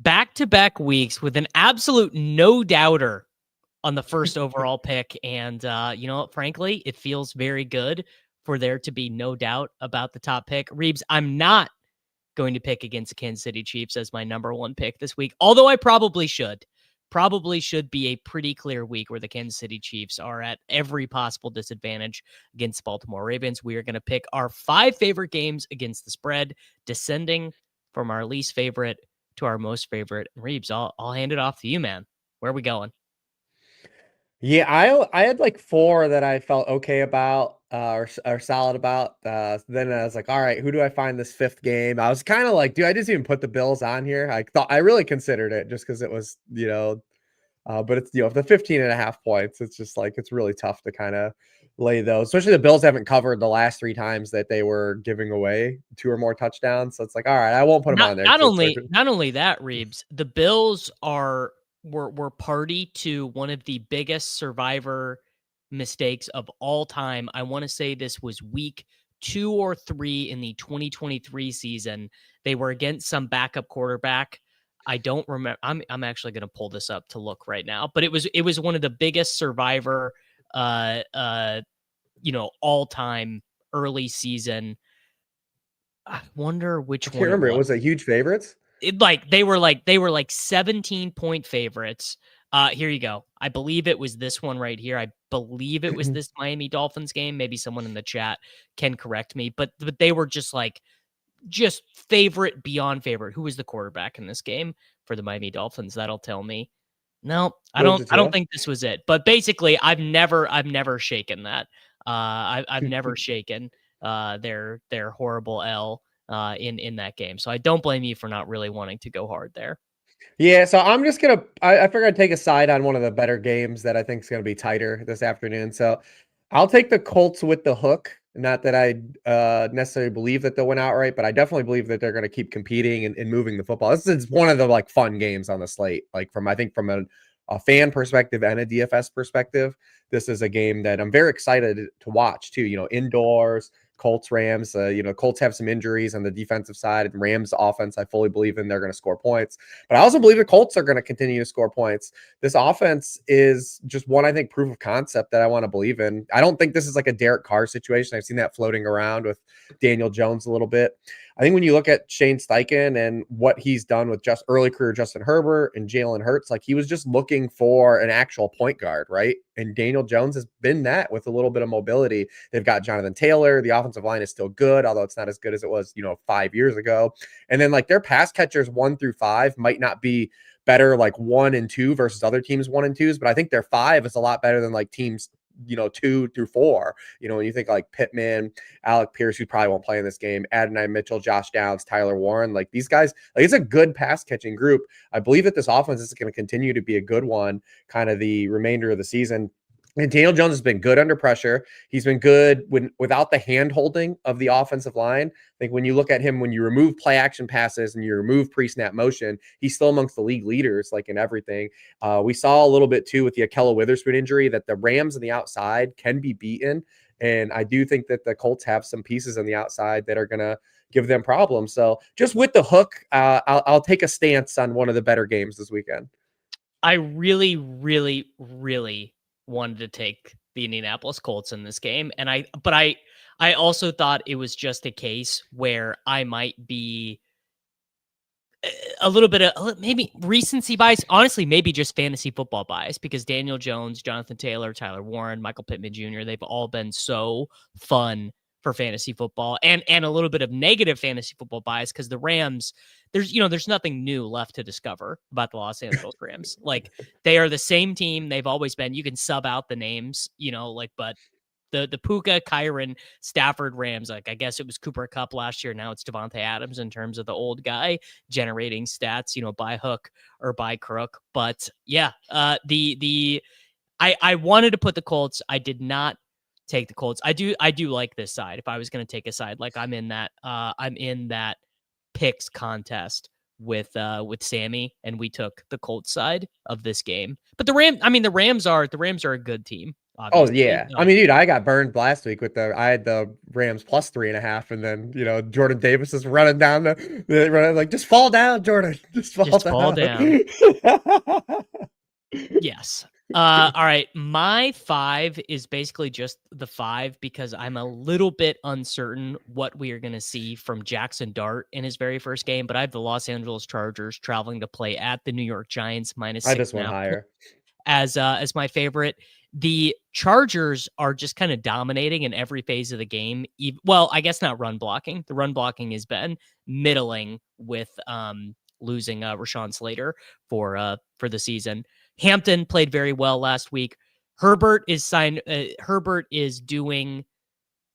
back-to-back weeks with an absolute no-doubter on the first overall pick. And you know what? Frankly, it feels very good for there to be no doubt about the top pick. Reeves, I'm not going to pick against the Kansas City Chiefs as my number one pick this week, although I probably should. Probably should be a pretty clear week where the Kansas City Chiefs are at every possible disadvantage against the Baltimore Ravens. We are going to pick our 5 favorite games against the spread, descending from our least favorite to our most favorite. Reeves, I'll hand it off to you, man. Where are we going? Yeah, I had like 4 that I felt okay about or solid about. Then I was like, all right, who do I find this 5th game? I was kind of like, dude, I just even put the Bills on here. I really considered it just because it was, but it's, the 15.5 points. It's just like, it's really tough to kind of lay those, especially the Bills haven't covered the last 3 times that they were giving away 2 or more touchdowns. So it's like, all right, I won't put them Not on there. not 'Cause it's like, only that, Reeves, the Bills were party to one of the biggest survivor mistakes of all time. I want to say this was week 2 or 3 in the 2023 season. They were against some backup quarterback. I don't remember. I'm actually going to pull this up to look right now, but it was one of the biggest survivor uh uh all time early season. I wonder I which can't one it remember. It was. was a huge favorites. They were like 17-point favorites. Here you go. I believe it was this one right here. I believe it was this Miami Dolphins game. Maybe someone in the chat can correct me, but they were just favorite beyond favorite. Who was the quarterback in this game for the Miami Dolphins? That'll tell me. No, I What was don't it, I don't Tua? think this was it. But basically, I've never shaken that. I've never shaken their horrible L in that game. So I don't blame you for not really wanting to go hard there. Yeah, so I'm just gonna. I figured I'd take a side on one of the better games that I think is gonna be tighter this afternoon. So I'll take the Colts with the hook. Not that I necessarily believe that they'll win outright, but I definitely believe that they're going to keep competing and moving the football. This is one of the like fun games on the slate. Like I think from a fan perspective and a DFS perspective, this is a game that I'm very excited to watch too. Indoors. Colts, Rams. Colts have some injuries on the defensive side, and Rams offense, I fully believe in they're going to score points. But I also believe the Colts are going to continue to score points. This offense is just one, I think, proof of concept that I want to believe in. I don't think this is like a Derek Carr situation. I've seen that floating around with Daniel Jones a little bit. I think when you look at Shane Steichen and what he's done with just early career Justin Herbert and Jalen Hurts, like he was just looking for an actual point guard, right? And Daniel Jones has been that with a little bit of mobility. They've got Jonathan Taylor. The offensive line is still good, although it's not as good as it was, 5 years ago. And then like their pass catchers 1 through 5 might not be better like 1 and 2 versus other teams 1 and 2s, but I think their 5 is a lot better than like teams 2 through 4. When you think like Pittman, Alec Pierce, who probably won't play in this game, Adonai Mitchell, Josh Downs, Tyler Warren, like these guys, like it's a good pass catching group. I believe that this offense is going to continue to be a good one kind of the remainder of the season. And Daniel Jones has been good under pressure. He's been good without the hand holding of the offensive line. I think when you look at him, when you remove play action passes and you remove pre-snap motion, he's still amongst the league leaders, like in everything. We saw a little bit too with the Ahkello Witherspoon injury that the Rams on the outside can be beaten. And I do think that the Colts have some pieces on the outside that are going to give them problems. So just with the hook, I'll take a stance on one of the better games this weekend. I really, really, really wanted to take the Indianapolis Colts in this game, and I also thought it was just a case where I might be a little bit of maybe recency bias, honestly, maybe just fantasy football bias, because Daniel Jones, Jonathan Taylor, Tyler Warren, Michael Pittman Jr., they've all been so fun for fantasy football, and a little bit of negative fantasy football bias because the Rams, there's nothing new left to discover about the Los Angeles Rams. Like they are the same team they've always been. You can sub out the names, but the Puka, Kyron, Stafford Rams, like I guess it was Cooper Kupp last year. Now it's Devontae Adams in terms of the old guy generating stats, by hook or by crook. But yeah, I wanted to put the Colts. I did not take the Colts. I do like this side. If I was going to take a side, like I'm in that picks contest with Sammy, and we took the Colts side of this game. But the Rams are a good team. Oh obviously. yeah. I mean, dude, I got burned last week with I had the Rams plus 3.5, and then Jordan Davis is running down running like, just fall down, Jordan. Just fall Just fall down. down. Yes. All right. My 5 is basically just the 5 because I'm a little bit uncertain what we are going to see from Jackson Dart in his very first game, but I have the Los Angeles Chargers traveling to play at the New York Giants minus I had six this and one a half higher. as my favorite. The Chargers are just kind of dominating in every phase of the game. Well, I guess not run blocking. The run blocking has been middling with losing Rashawn Slater for the season. Hampton played very well last week. Herbert is signed. Herbert is doing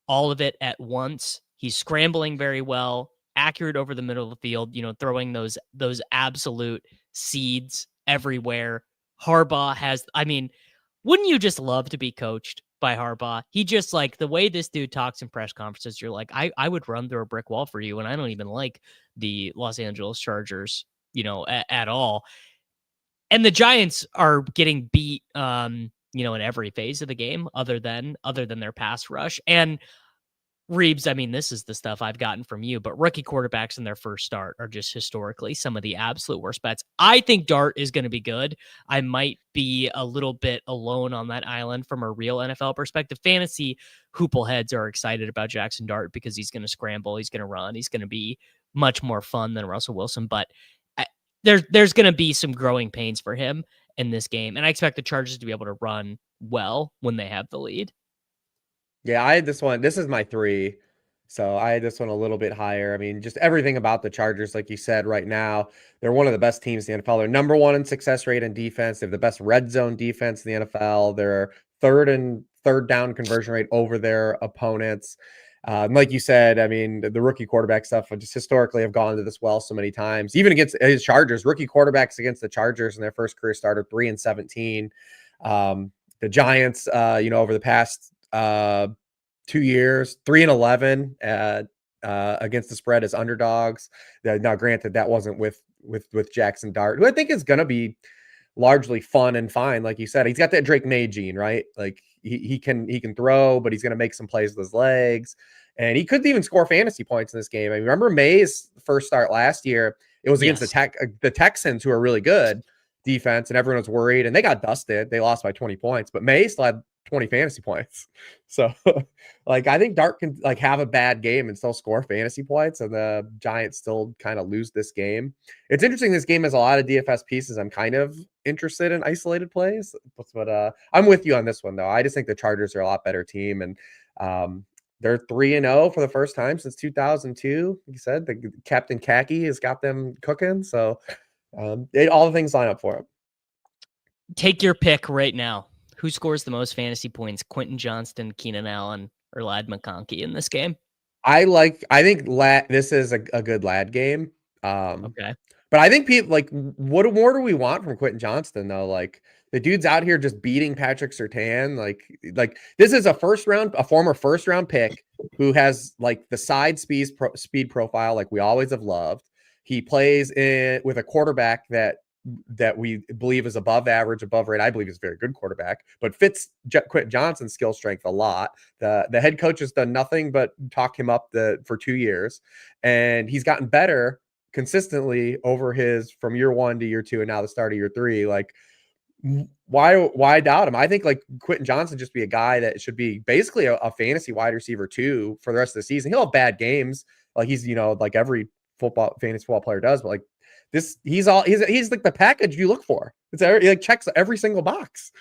all of it at once. He's scrambling very well, accurate over the middle of the field, throwing those absolute seeds everywhere. Harbaugh has, I mean, wouldn't you just love to be coached by Harbaugh? He just, like, the way this dude talks in press conferences, you're like, I would run through a brick wall for you. And I don't even like the Los Angeles Chargers, at all. And the Giants are getting beat, in every phase of the game other than their pass rush. And Reeves, I mean, this is the stuff I've gotten from you, but rookie quarterbacks in their first start are just historically some of the absolute worst bets. I think Dart is going to be good. I might be a little bit alone on that island from a real NFL perspective. Fantasy hoopleheads are excited about Jackson Dart because he's going to scramble, he's going to run, he's going to be much more fun than Russell Wilson. But there's going to be some growing pains for him in this game, and I expect the Chargers to be able to run well when they have the lead. Yeah, I had this one. This is my 3. So I had this one a little bit higher. I mean, just everything about the Chargers, like you said, right now, they're one of the best teams in the NFL. They're number 1 in success rate and defense. They have the best red zone defense in the NFL. They're third down conversion rate over their opponents. Like you said, I mean, the rookie quarterback stuff just historically have gone to this well so many times. Even against his Chargers, rookie quarterbacks against the Chargers in their first career starter, 3-17. The Giants, over the past 2 years, 3-11 against the spread as underdogs. Now, granted, that wasn't with Jackson Dart, who I think is going to be largely fun and fine. Like you said, he's got that Drake May gene, right? Like he can throw, but he's going to make some plays with his legs, and he could even score fantasy points in this game. I remember May's first start last year. It was against the Texans, who are really good defense, and everyone was worried, and they got dusted. They lost by 20 points, but May still had 20 fantasy points. So like, I think Dart can like have a bad game and still score fantasy points, and the Giants still kind of lose this game. It's interesting. This game has a lot of DFS pieces. I'm kind of interested in isolated plays, but I'm with you on this one though. I just think the Chargers are a lot better team, and they're 3-0 for the first time since 2002. Like you said, the Captain Khaki has got them cooking. So all the things line up for them. Take your pick right now. Who scores the most fantasy points? Quentin Johnston, Keenan Allen, or Ladd McConkey in this game? I think this is a good Ladd game. Okay. But I think people like, what more do we want from Quentin Johnston though? Like, the dude's out here just beating Patrick Surtain. Like this is a former first round pick who has like the side speed profile like we always have loved. He plays with a quarterback that we believe is above average, above rate. I believe he's a very good quarterback, but fits Quentin Johnston's skill strength a lot. The head coach has done nothing but talk him up for 2 years, and he's gotten better consistently from year 1 to year 2, and now the start of year 3. Like, why doubt him? I think like Quentin Johnston just be a guy that should be basically a fantasy wide receiver 2 for the rest of the season. He'll have bad games, like he's like every fantasy football player does, but like this, he's like the package you look for. He like checks every single box.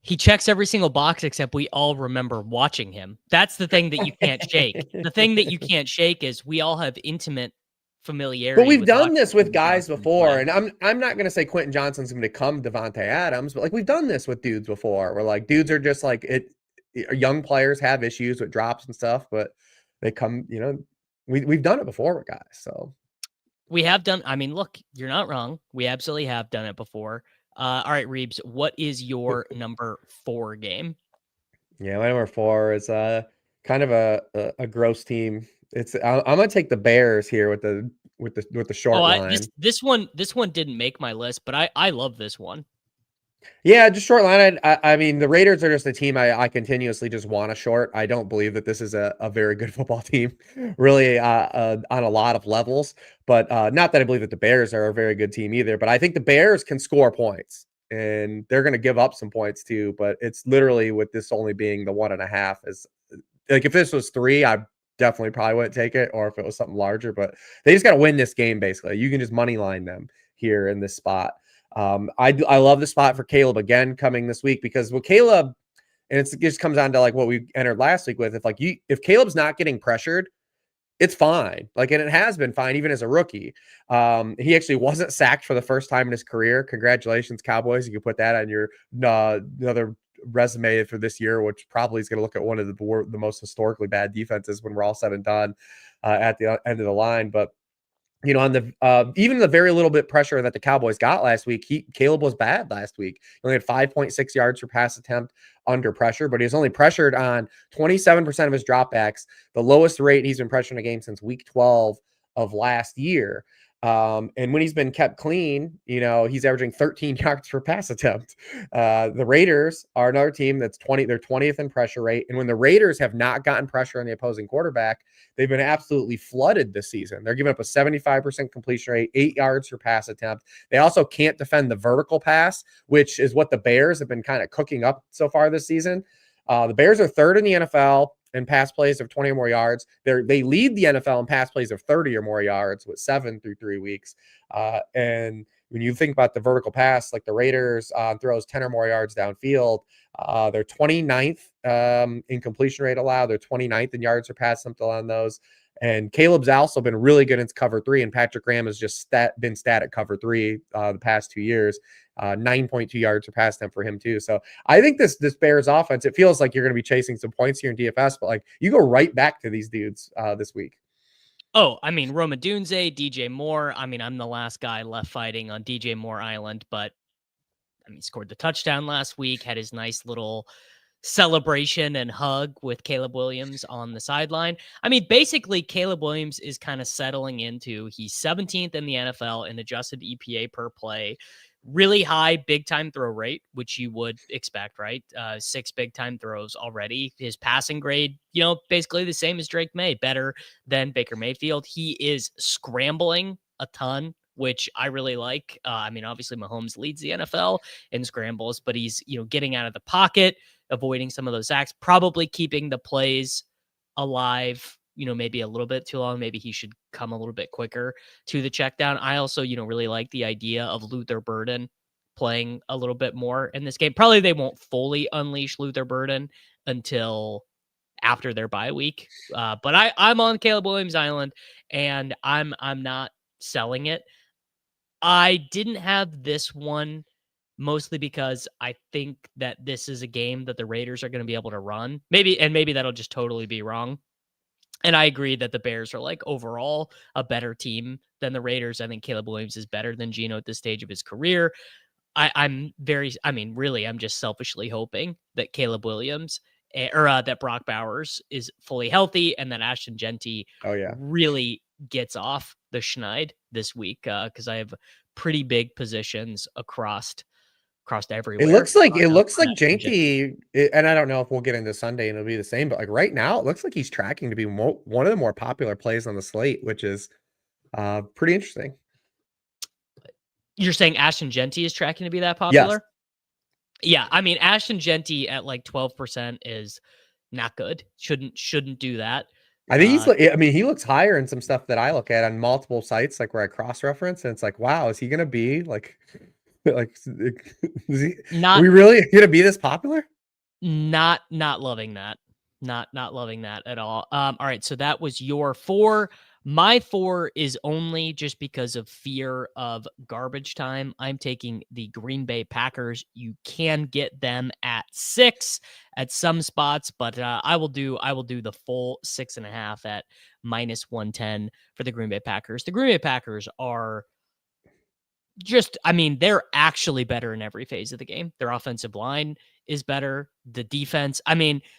He checks every single box, except we all remember watching him. That's the thing that you can't shake. The thing that you can't shake is we all have intimate familiarity. But we've done this with guys Johnson before, and I'm not going to say Quentin Johnston's going to come Devontae Adams, but like we've done this with dudes before, where like dudes are just like young players have issues with drops and stuff, but they come, we've done it before with guys. So we have done. I mean, look, you're not wrong. We absolutely have done it before. All right, Reeves, what is your number 4 game? Yeah, my number 4 is kind of a gross team. I'm gonna take the Bears here with the short line. This one didn't make my list, but I love this one. Yeah, just short line. I mean, the Raiders are just a team I continuously just want to short. I don't believe that this is a very good football team, really, on a lot of levels. But not that I believe that the Bears are a very good team either. But I think the Bears can score points, and they're going to give up some points too. But it's literally with this only being the 1.5 is like if this was 3, I definitely probably wouldn't take it, or if it was something larger. But they just got to win this game. Basically, you can just money line them here in this spot. I love the spot for Caleb again coming this week because with Caleb, and it just comes down to like what we entered last week with. If Caleb's not getting pressured, it's fine. Like, and it has been fine even as a rookie. He actually wasn't sacked for the first time in his career. Congratulations, Cowboys! You can put that on your another resume for this year, which probably is going to look at one of the most historically bad defenses when we're all said and done at the end of the line, but. On the even the very little bit pressure that the Cowboys got last week, Caleb was bad last week. He only had 5.6 yards per pass attempt under pressure, but he was only pressured on 27% of his dropbacks, the lowest rate he's been pressured in a game since week 12 of last year. And when he's been kept clean, he's averaging 13 yards per pass attempt. The Raiders are another team that's they're 20th in pressure rate. And when the Raiders have not gotten pressure on the opposing quarterback, they've been absolutely flooded this season. They're giving up a 75% completion rate, 8 yards per pass attempt. They also can't defend the vertical pass, which is what the Bears have been kind of cooking up so far this season. The Bears are third in the NFL in pass plays of 20 or more yards. They lead the NFL in pass plays of 30 or more yards with 7 through 3 weeks. And when you think about the vertical pass, like the Raiders throws 10 or more yards downfield, they're 29th in completion rate allowed. They're 29th in yards per pass attempt on those. And Caleb's also been really good in cover 3, and Patrick Graham has just been static cover 3 the past 2 years. 9.2 yards per pass attempt for him too. So I think this Bears offense, it feels like you're going to be chasing some points here in DFS, but like you go right back to these dudes this week. Oh, I mean, Roma Dunze, DJ Moore. I mean, I'm the last guy left fighting on DJ Moore Island, but I mean, scored the touchdown last week, had his nice little celebration and hug with Caleb Williams on the sideline. I mean, basically, Caleb Williams is kind of settling into, he's 17th in the NFL in adjusted EPA per play, really high big time throw rate, which you would expect, right? 6 big time throws already. His passing grade, basically the same as Drake May, better than Baker Mayfield. He is scrambling a ton, which I really like. I mean, obviously Mahomes leads the NFL in scrambles, but he's, getting out of the pocket, avoiding some of those sacks, probably keeping the plays alive, maybe a little bit too long. Maybe he should come a little bit quicker to the check down. I also, really like the idea of Luther Burden playing a little bit more in this game. Probably they won't fully unleash Luther Burden until after their bye week. But I'm on Caleb Williams Island, and I'm not selling it. I didn't have this one mostly because I think that this is a game that the Raiders are going to be able to run. Maybe that'll just totally be wrong. And I agree that the Bears are like overall a better team than the Raiders. I think Caleb Williams is better than Geno at this stage of his career. I'm just selfishly hoping that Caleb Williams that Brock Bowers is fully healthy and that Ashton Genty really gets off the schneid this week because I have pretty big positions across everywhere. It looks like Janky, and I don't know if we'll get into Sunday and it'll be the same, but like right now, it looks like he's tracking to be one of the more popular plays on the slate, which is pretty interesting. You're saying Ashton Genty is tracking to be that popular? Yes. Yeah, I mean Ashton Genty at like 12% is not good. Shouldn't do that. I think he looks higher in some stuff that I look at on multiple sites, like where I cross-reference, and it's like, wow, is he going to be like are we really going to be this popular? Not loving that. Not loving that at all. All right, so that was your 4. My 4 is only just because of fear of garbage time. I'm taking the Green Bay Packers. You can get them at 6 at some spots, but I will do the full 6.5 at -110 for the Green Bay Packers. The Green Bay Packers are they're actually better in every phase of the game. Their offensive line is better. The defense,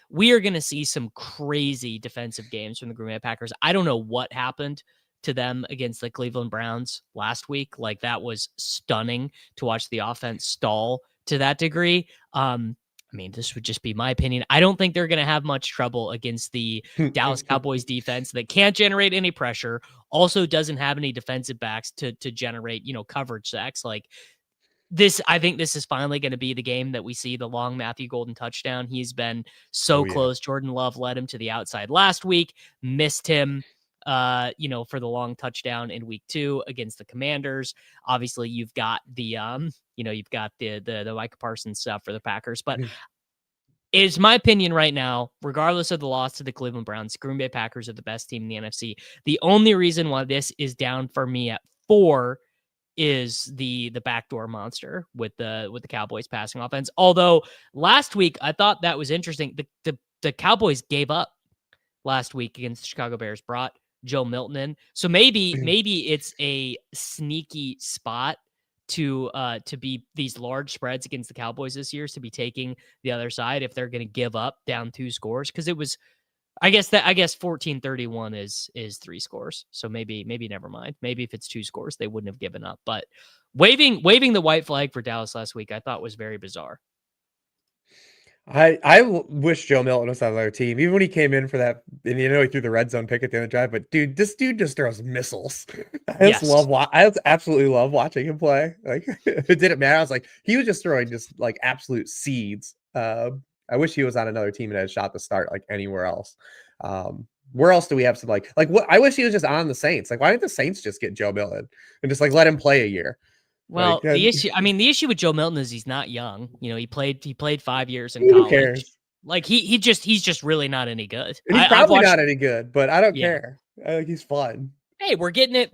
we are going to see some crazy defensive games from the Green Bay Packers. I don't know what happened to them against the Cleveland Browns last week. Like, that was stunning to watch the offense stall to that degree. I mean, this would just be my opinion. I don't think they're going to have much trouble against the Dallas Cowboys defense that can't generate any pressure, also doesn't have any defensive backs to generate, coverage sacks. Like this, I think this is finally going to be the game that we see the long Matthew Golden touchdown. He's been so close. Jordan Love led him to the outside last week, missed him, for the long touchdown in week 2 against the Commanders. Obviously, you've got the, you've got the Micah Parsons stuff for the Packers, but it's my opinion right now, regardless of the loss to the Cleveland Browns, Green Bay Packers are the best team in the NFC. The only reason why this is down for me at 4 is the backdoor monster with the Cowboys passing offense. Although last week I thought that was interesting. The Cowboys gave up last week against the Chicago Bears, brought Joe Milton in. So maybe it's a sneaky spot to be these large spreads against the Cowboys this year, to be taking the other side if they're going to give up down 2 scores. Because it was, I guess 14-31 is 3 scores. So maybe never mind. Maybe if it's 2 scores, they wouldn't have given up. But waving the white flag for Dallas last week, I thought was very bizarre. I wish Joe Milton was on their team, even when he came in for that, and he threw the red zone pick at the end of the drive. But dude, this dude just throws missiles. I absolutely love watching him play. Like it didn't matter. I was like, he was just throwing just like absolute seeds. I wish he was on another team and had a shot to start like anywhere else. Where else do we have some like what? I wish he was just on the Saints. Like, why didn't the Saints just get Joe Milton and just like let him play a year? Well, the issue with Joe Milton is he's not young. He played 5 years in college. Cares? Like he's just really not any good. And he's probably not any good, but I don't care. I think he's fun. Hey, we're getting it.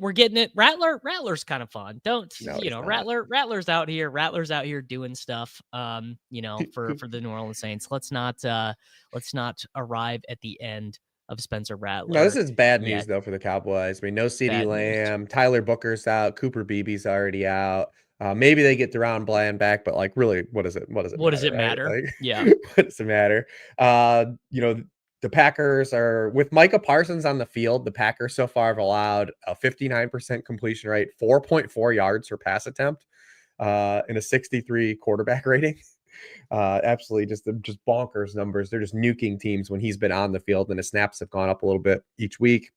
Rattler's kind of fun. Rattler's out here doing stuff. For the New Orleans Saints. Let's not arrive at the end of Spencer Rattler. No, this is bad news though for the Cowboys. I mean, no CeeDee Lamb, Tyler Booker's out, Cooper Beebe's already out. Maybe they get Deron Bland back, but like, really, what does it matter? Right? Like, yeah, what does it matter? The Packers are with Micah Parsons on the field. The Packers so far have allowed a 59% completion rate, 4.4 yards per pass attempt, in a 63 quarterback rating. Absolutely just bonkers numbers. They're just nuking teams when he's been on the field, and his snaps have gone up a little bit each week.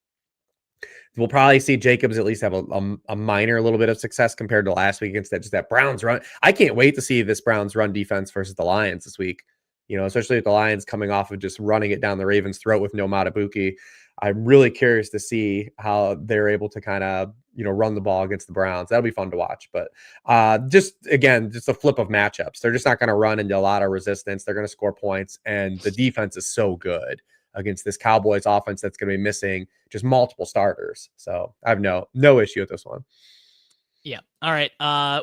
We'll probably see Jacobs at least have a little bit of success compared to last week against that Browns run. I can't wait to see this Browns run defense versus the Lions this week. Especially with the Lions coming off of just running it down the Ravens' throat with no Matabuki. I'm really curious to see how they're able to kind of, run the ball against the Browns. That'll be fun to watch. But just a flip of matchups. They're just not going to run into a lot of resistance. They're going to score points. And the defense is so good against this Cowboys offense that's going to be missing just multiple starters. So I have no issue with this one. Yeah. All right.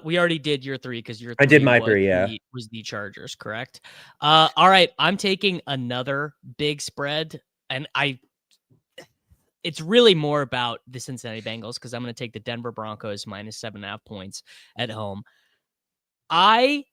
We already did your 3 because your 3 I did my 3, was the Chargers, correct? All right. I'm taking another big spread, and it's really more about the Cincinnati Bengals because I'm going to take the Denver Broncos -7.5 points at home. I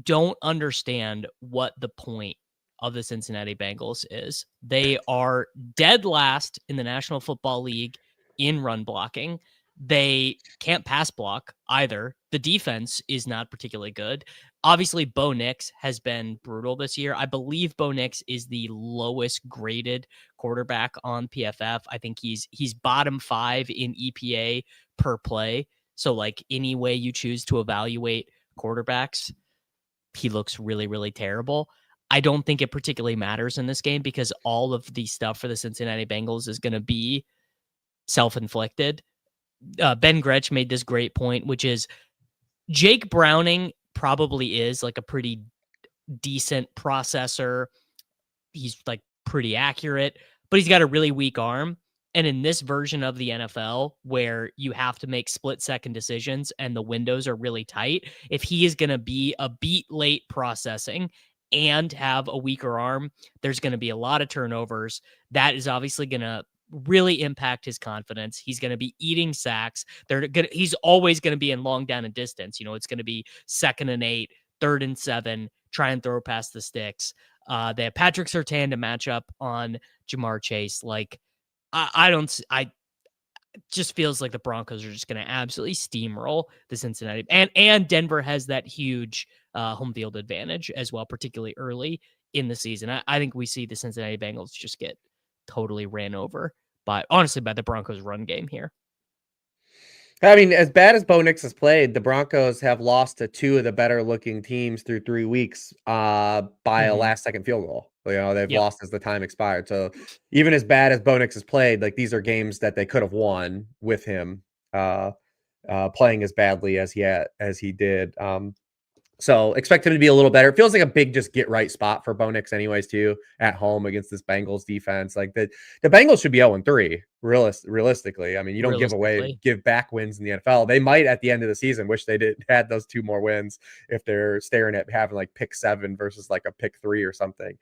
don't understand what the point of the Cincinnati Bengals is. They are dead last in the National Football League in run blocking. They can't pass block either. The defense is not particularly good. Obviously, Bo Nix has been brutal this year. I believe Bo Nix is the lowest graded quarterback on PFF. I think he's bottom 5 in EPA per play. So like any way you choose to evaluate quarterbacks, he looks really, really terrible. I don't think it particularly matters in this game because all of the stuff for the Cincinnati Bengals is going to be self-inflicted. Ben Gretsch made this great point, which is Jake Browning probably is like a pretty decent processor. He's like pretty accurate, but he's got a really weak arm. And in this version of the NFL where you have to make split-second decisions and the windows are really tight, if he is going to be a beat late processing and have a weaker arm, there's going to be a lot of turnovers. That is obviously going to really impact his confidence. He's going to be eating sacks. He's always going to be in long down and distance. It's going to be 2nd and 8, 3rd and 7, try and throw past the sticks. They have Patrick Surtain to match up on Jamar Chase. Like, I just feels like the Broncos are just going to absolutely steamroll the Cincinnati, and Denver has that huge home field advantage as well, particularly early in the season. I think we see the Cincinnati Bengals just get totally ran over honestly by the Broncos run game here. I mean, as bad as Bo Nix has played, the Broncos have lost to two of the better looking teams through 3 weeks by a last second field goal. They've lost as the time expired. So even as bad as Bo Nix has played, like these are games that they could have won with him playing as badly as he did. So expect him to be a little better. It feels like a big just get right spot for Bo Nix anyways, too, at home against this Bengals defense. Like the Bengals should be 0-3 realistically. I mean, you don't give back wins in the NFL. They might at the end of the season wish they had those 2 more wins if they're staring at having like pick 7 versus like a pick 3 or something.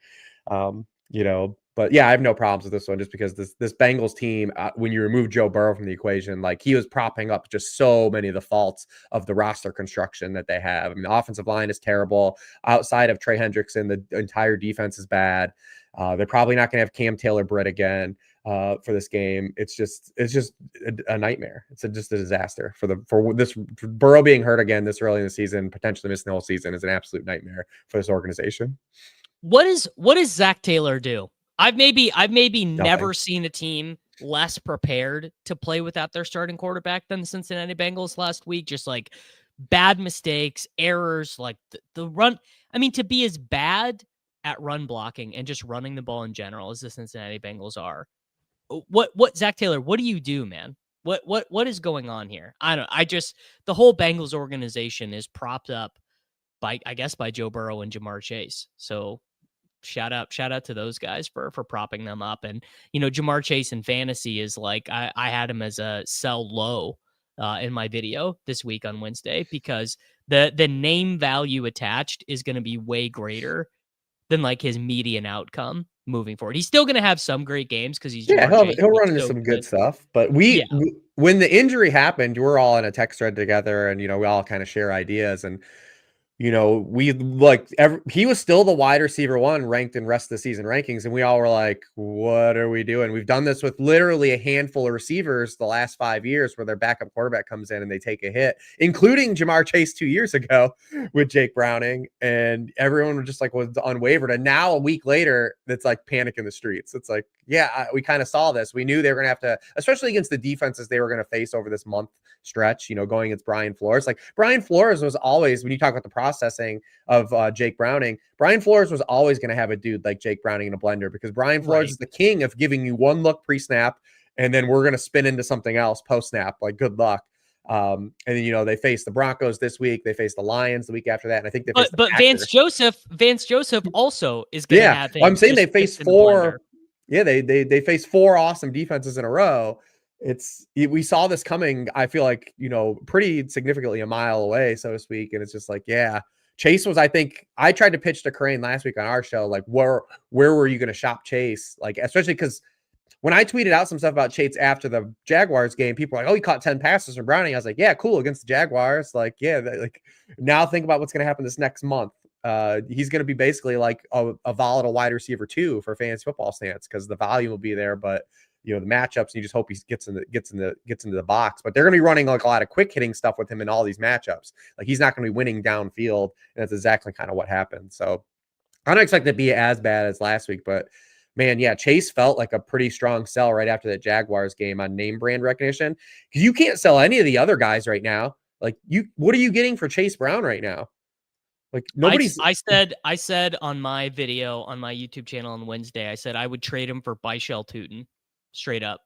But yeah, I have no problems with this one just because this Bengals team, when you remove Joe Burrow from the equation, like he was propping up just so many of the faults of the roster construction that they have. I mean, the offensive line is terrible. Outside of Trey Hendrickson, the entire defense is bad. They're probably not going to have Cam Taylor-Britt again for this game. It's just a nightmare. It's just a disaster for Burrow being hurt again this early in the season, potentially missing the whole season is an absolute nightmare for this organization. What does Zach Taylor do? I've maybe never seen a team less prepared to play without their starting quarterback than the Cincinnati Bengals last week. Just like bad mistakes, errors, like the run. I mean, to be as bad at run blocking and just running the ball in general as the Cincinnati Bengals are. What Zach Taylor, what do you do, man? What is going on here? The whole Bengals organization is propped up by Joe Burrow and Jamar Chase. So shout out to those guys for propping them up. And Jamar Chase in fantasy is like I had him as a sell low in my video this week on Wednesday because the name value attached is going to be way greater than like his median outcome moving forward. He's still going to have some great games because he's Jamar Chase. He'll run into some good stuff. But when the injury happened, we're all in a text thread together, and we all kind of share ideas and. He was still the wide receiver 1 ranked in rest of the season rankings. And we all were like, what are we doing? We've done this with literally a handful of receivers the last 5 years where their backup quarterback comes in and they take a hit, including Jamar Chase 2 years ago with Jake Browning. And everyone was just like, was unwavered. And now a week later, it's like panic in the streets. It's like, we kind of saw this. We knew they were going to have to, especially against the defenses they were going to face over this month stretch, going against Brian Flores. Like Brian Flores was always, when you talk about the processing of Jake Browning, Brian Flores was always going to have a dude like Jake Browning in a blender because Brian Flores is the king of giving you one look pre-snap and then we're going to spin into something else post-snap. Like good luck. And then, they face the Broncos this week. They face the Lions the week after that. And I think they face the Packers. Vance Joseph also is going to have him. I'm saying they face 4. They face 4 awesome defenses in a row. We saw this coming, I feel like, pretty significantly a mile away, so to speak. And it's just like, Chase was, I think I tried to pitch to Crane last week on our show. Like, where were you going to shop Chase? Like, especially because when I tweeted out some stuff about Chase after the Jaguars game, people were like, oh, he caught 10 passes from Browning. I was like, yeah, cool against the Jaguars. Like, now think about what's going to happen this next month. He's going to be basically like a volatile wide receiver 2 for fantasy football stance because the volume will be there, but the matchups, you just hope he gets into the box. But they're going to be running like a lot of quick hitting stuff with him in all these matchups. Like he's not going to be winning downfield, and that's exactly kind of what happened. So I don't expect it to be as bad as last week, but man, Chase felt like a pretty strong sell right after that Jaguars game on name brand recognition because you can't sell any of the other guys right now. Like what are you getting for Chase Brown right now? Like nobody's. I said on my video on my YouTube channel on Wednesday, I said I would trade him for Byshell Tootin, straight up.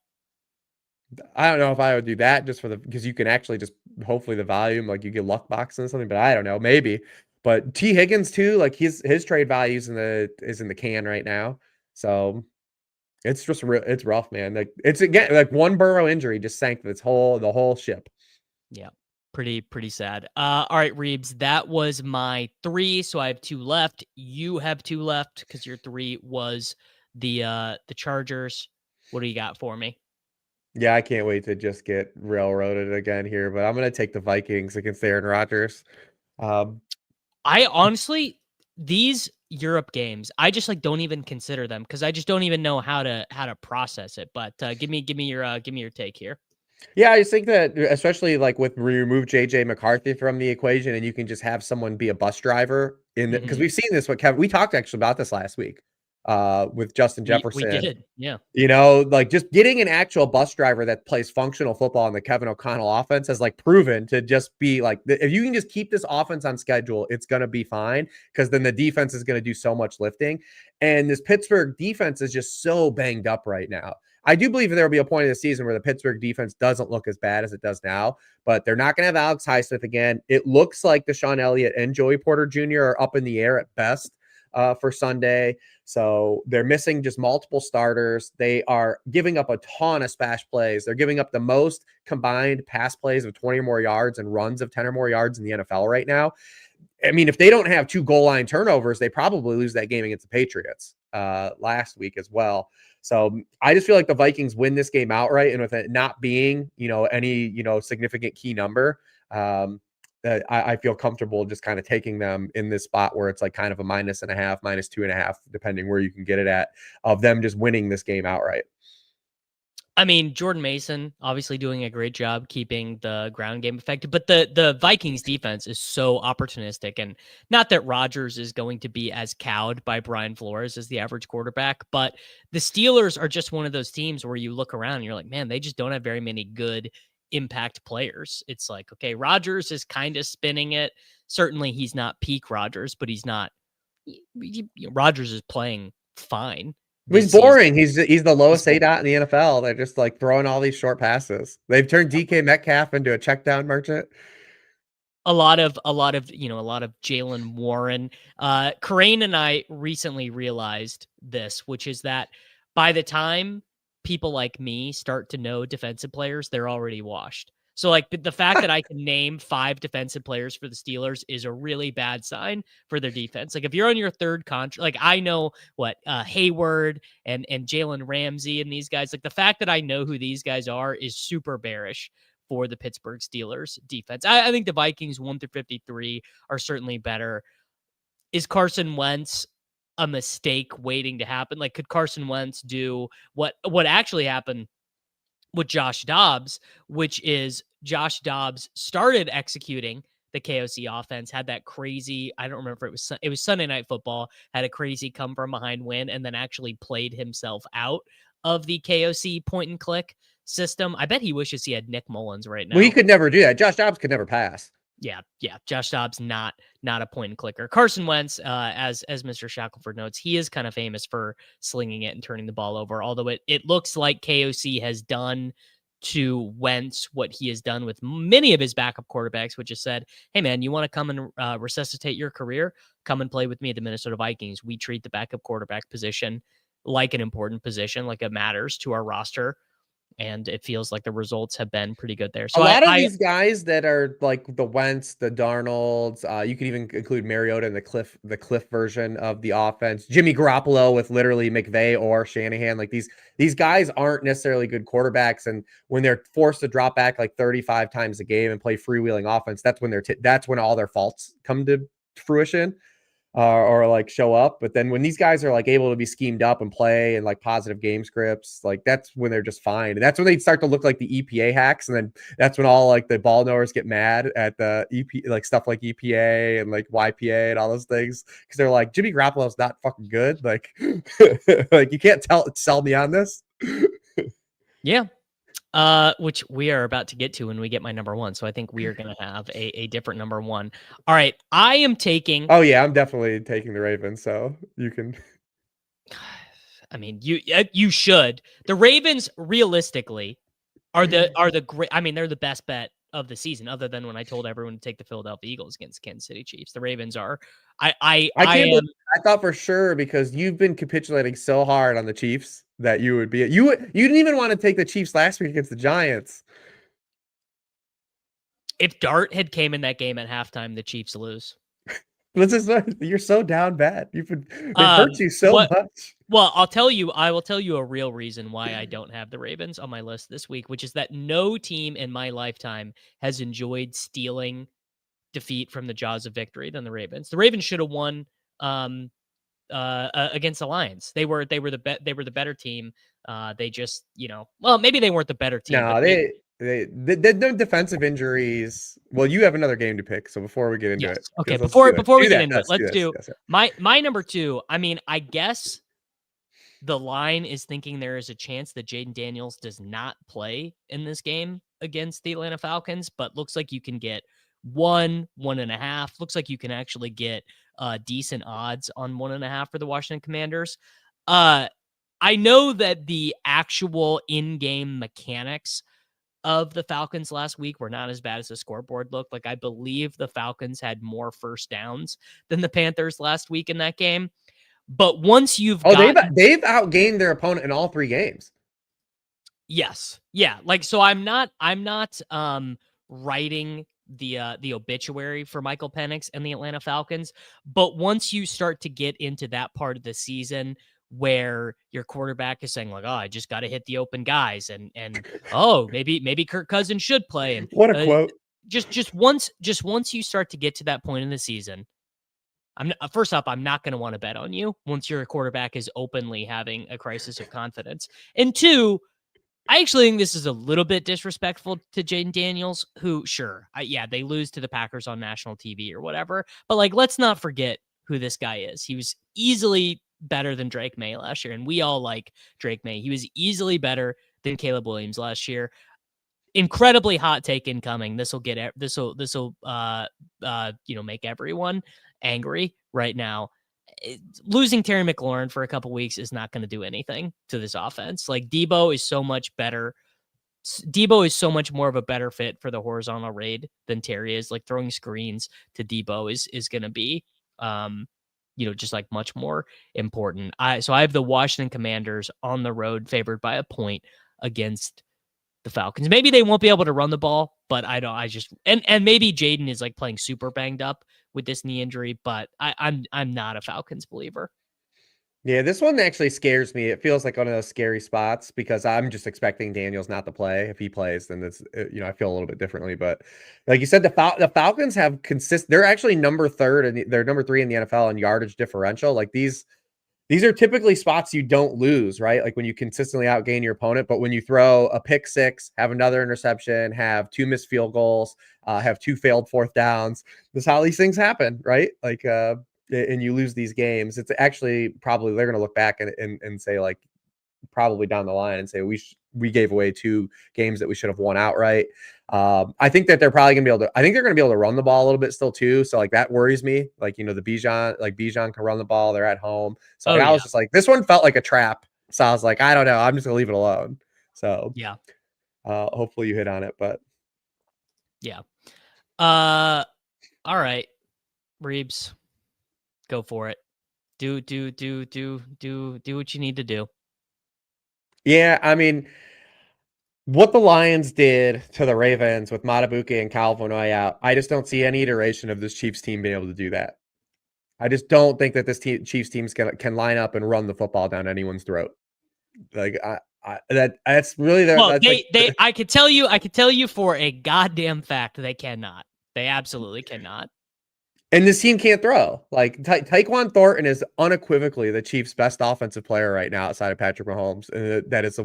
I don't know if I would do that just because you can actually just hopefully the volume, like you get luck boxes and something, but I don't know, maybe. But T Higgins too, like his trade value is in the can right now, so it's just it's rough, man. Like it's again like one Burrow injury just sank the whole ship. Yeah. Pretty sad. All right, Reebs, that was my 3. So I have 2 left. You have 2 left because your 3 was the Chargers. What do you got for me? Yeah, I can't wait to just get railroaded again here, but I'm gonna take the Vikings against Aaron Rodgers. I honestly, these Europe games, I just like don't even consider them because I just don't even know how to process it. But give me your take here. Yeah, I just think that especially like with we remove JJ McCarthy from the equation and you can just have someone be a bus driver in because Mhm. we've seen this with Kevin. We talked actually about this last week with Justin We Jefferson. did. Yeah. You know, like just getting an actual bus driver that plays functional football in the Kevin O'Connell offense has like proven to just be like, if you can just keep this offense on schedule, it's going to be fine because then the defense is going to do so much lifting. And this Pittsburgh defense is just so banged up right now. I do believe there will be a point in the season where the Pittsburgh defense doesn't look as bad as it does now, but they're not going to have Alex Highsmith again. It looks like Deshaun Elliott and Joey Porter Jr. are up in the air at best for Sunday. So they're missing just multiple starters. They are giving up a ton of splash plays. They're giving up the most combined pass plays of 20 or more yards and runs of 10 or more yards in the NFL right now. I mean, if they don't have 2 goal line turnovers, they probably lose that game against the Patriots last week as well. So I just feel like the Vikings win this game outright, and with it not being, any, significant key number, I feel comfortable just kind of taking them in this spot where it's like kind of a -1.5, -2.5, depending where you can get it at, of them just winning this game outright. I mean, Jordan Mason obviously doing a great job keeping the ground game effective, but the Vikings defense is so opportunistic, and not that Rodgers is going to be as cowed by Brian Flores as the average quarterback, but the Steelers are just one of those teams where you look around and you're like, man, they just don't have very many good impact players. It's like, okay, Rodgers is kind of spinning it. Certainly he's not peak Rodgers, but he's not Rodgers is playing fine He's this season. boring. He's the He's lowest ADOT in the NFL. They're just like throwing all these short passes. They've turned DK Metcalf into a check down merchant. a lot of Jalen Warren. Corain and I recently realized this, which is that by the time people like me start to know defensive players, they're already washed. So like the fact that I can name 5 defensive players for the Steelers is a really bad sign for their defense. Like if you're on your third contract, like I know what Hayward and Jalen Ramsey and these guys, like the fact that I know who these guys are is super bearish for the Pittsburgh Steelers defense. I think the Vikings 1-53 are certainly better. Is Carson Wentz a mistake waiting to happen? Like, could Carson Wentz do what actually happened with Josh Dobbs, which is Josh Dobbs started executing the KOC offense, had that crazy, I don't remember if it was Sunday Night Football, had a crazy come from behind win, and then actually played himself out of the KOC point and click system. I bet he wishes he had Nick Mullins right Well, he now. could never do that. Josh Dobbs could never pass. Yeah. Josh Dobbs not a point and clicker. Carson Wentz, as Mr. Shackelford notes, he is kind of famous for slinging it and turning the ball over. Although it looks like KOC has done to Wentz what he has done with many of his backup quarterbacks, which is said, "Hey man, you want to come and resuscitate your career? Come and play with me at the Minnesota Vikings. We treat the backup quarterback position like an important position, like it matters to our roster." And it feels like the results have been pretty good there. A So lot of I these guys that are like the Wentz, the Darnolds, you could even include Mariota in the Cliff version of the offense. Jimmy Garoppolo with literally McVay or Shanahan. Like these guys aren't necessarily good quarterbacks, and when they're forced to drop back like 35 times a game and play freewheeling offense, that's when that's when all their faults come to fruition. Or like show up. But then when these guys are like able to be schemed up and play and like positive game scripts, like that's when they're just fine. And that's when they start to look like the EPA hacks. And then that's when all like the ball knowers get mad at the like stuff like EPA and like YPA and all those things. Cause they're like, Jimmy Garoppolo's not fucking good. Like, like you can't sell me on this. yeah. Which we are about to get to when we get my number 1. So I think we are going to have a different number 1. All right. I am taking. Oh yeah, I'm definitely taking the Ravens. So you can. I mean, you should. The Ravens realistically are the great. I mean, they're the best bet of the season, other than when I told everyone to take the Philadelphia Eagles against the Kansas City Chiefs. The Ravens are. I can't am. I thought for sure because you've been capitulating so hard on the Chiefs that you would be you didn't even want to take the Chiefs last week against the Giants. If Dart had came in that game at halftime, the Chiefs lose. You're so down bad. They've hurt you so much. Well, I will tell you a real reason why I don't have the Ravens on my list this week, which is that no team in my lifetime has enjoyed stealing defeat from the jaws of victory than the Ravens. The Ravens should have won against the Lions. They were the better team. They just, well, maybe they weren't the better team, No, but They no defensive injuries. Well, you have another game to pick, so before we get into Yes. it, Okay. let's do it. Before we Do get that. into it, Do let's this. do Yes. my number 2. I mean, I guess the line is thinking there is a chance that Jaden Daniels does not play in this game against the Atlanta Falcons, but looks like you can get 1.5. Looks like you can actually get decent odds on 1.5 for the Washington Commanders. I know that the actual in-game mechanics of the Falcons last week were not as bad as the scoreboard looked. Like, I believe the Falcons had more first downs than the Panthers last week in that game. But once you've they've outgained their opponent in all 3 games. Yes. Yeah. Like, so I'm not writing the obituary for Michael Penix and the Atlanta Falcons, but once you start to get into that part of the season where your quarterback is saying like, "Oh, I just got to hit the open guys," and oh, maybe Kirk Cousins should play, and What a quote. just once you start to get to that point in the season, first off, I'm not going to want to bet on you once your quarterback is openly having a crisis of confidence. And 2, I actually think this is a little bit disrespectful to Jaden Daniels, who, sure, they lose to the Packers on national TV or whatever, but like, let's not forget who this guy is. He was easily better than Drake May last year, and we all like Drake May. He was easily better than Caleb Williams last year. Incredibly hot take incoming. This will make everyone angry right now. Losing Terry McLaurin for a couple weeks is not going to do anything to this offense. Like, Debo is so much better. Debo is so much more of a better fit for the horizontal raid than Terry is. Like, throwing screens to Debo is going to be, just like much more important. So I have the Washington Commanders on the road, favored by a point against the Falcons. Maybe they won't be able to run the ball, but and maybe Jaden is like playing super banged up with this knee injury, but I'm not a Falcons believer. Yeah, this one actually scares me. It feels like one of those scary spots because I'm just expecting Daniels not to play. If he plays, then it's I feel a little bit differently. But like you said, the Falcons have They're actually number 3 and they're number 3 in the NFL in yardage differential. Like these are typically spots you don't lose, right? Like when you consistently outgain your opponent, but when you throw a pick 6, have another interception, have 2 missed field goals, have 2 failed 4th downs, this is how these things happen, right? Like, and you lose these games. It's actually probably they're going to look back and say like probably down the line and say we gave away 2 games that we should have won outright. I think that they're probably going to be able to. I think they're going to be able to run the ball a little bit still too. So like that worries me. Like the Bijan can run the ball. They're at home. So I was just like, this one felt like a trap. So I was like, I don't know. I'm just gonna leave it alone. So yeah. Hopefully you hit on it, but yeah. All right, Reeves, go for it. Do what you need to do. Yeah, I mean, what the Lions did to the Ravens with Matabuke and Calvin out, I just don't see any iteration of this Chiefs team being able to do that. I just don't think that this Chiefs team can line up and run the football down anyone's throat. Like that's really their. Well, they I could tell you for a goddamn fact they cannot. They absolutely cannot. And this team can't throw. Like Tyquan Thornton is unequivocally the Chiefs' best offensive player right now outside of Patrick Mahomes. And that is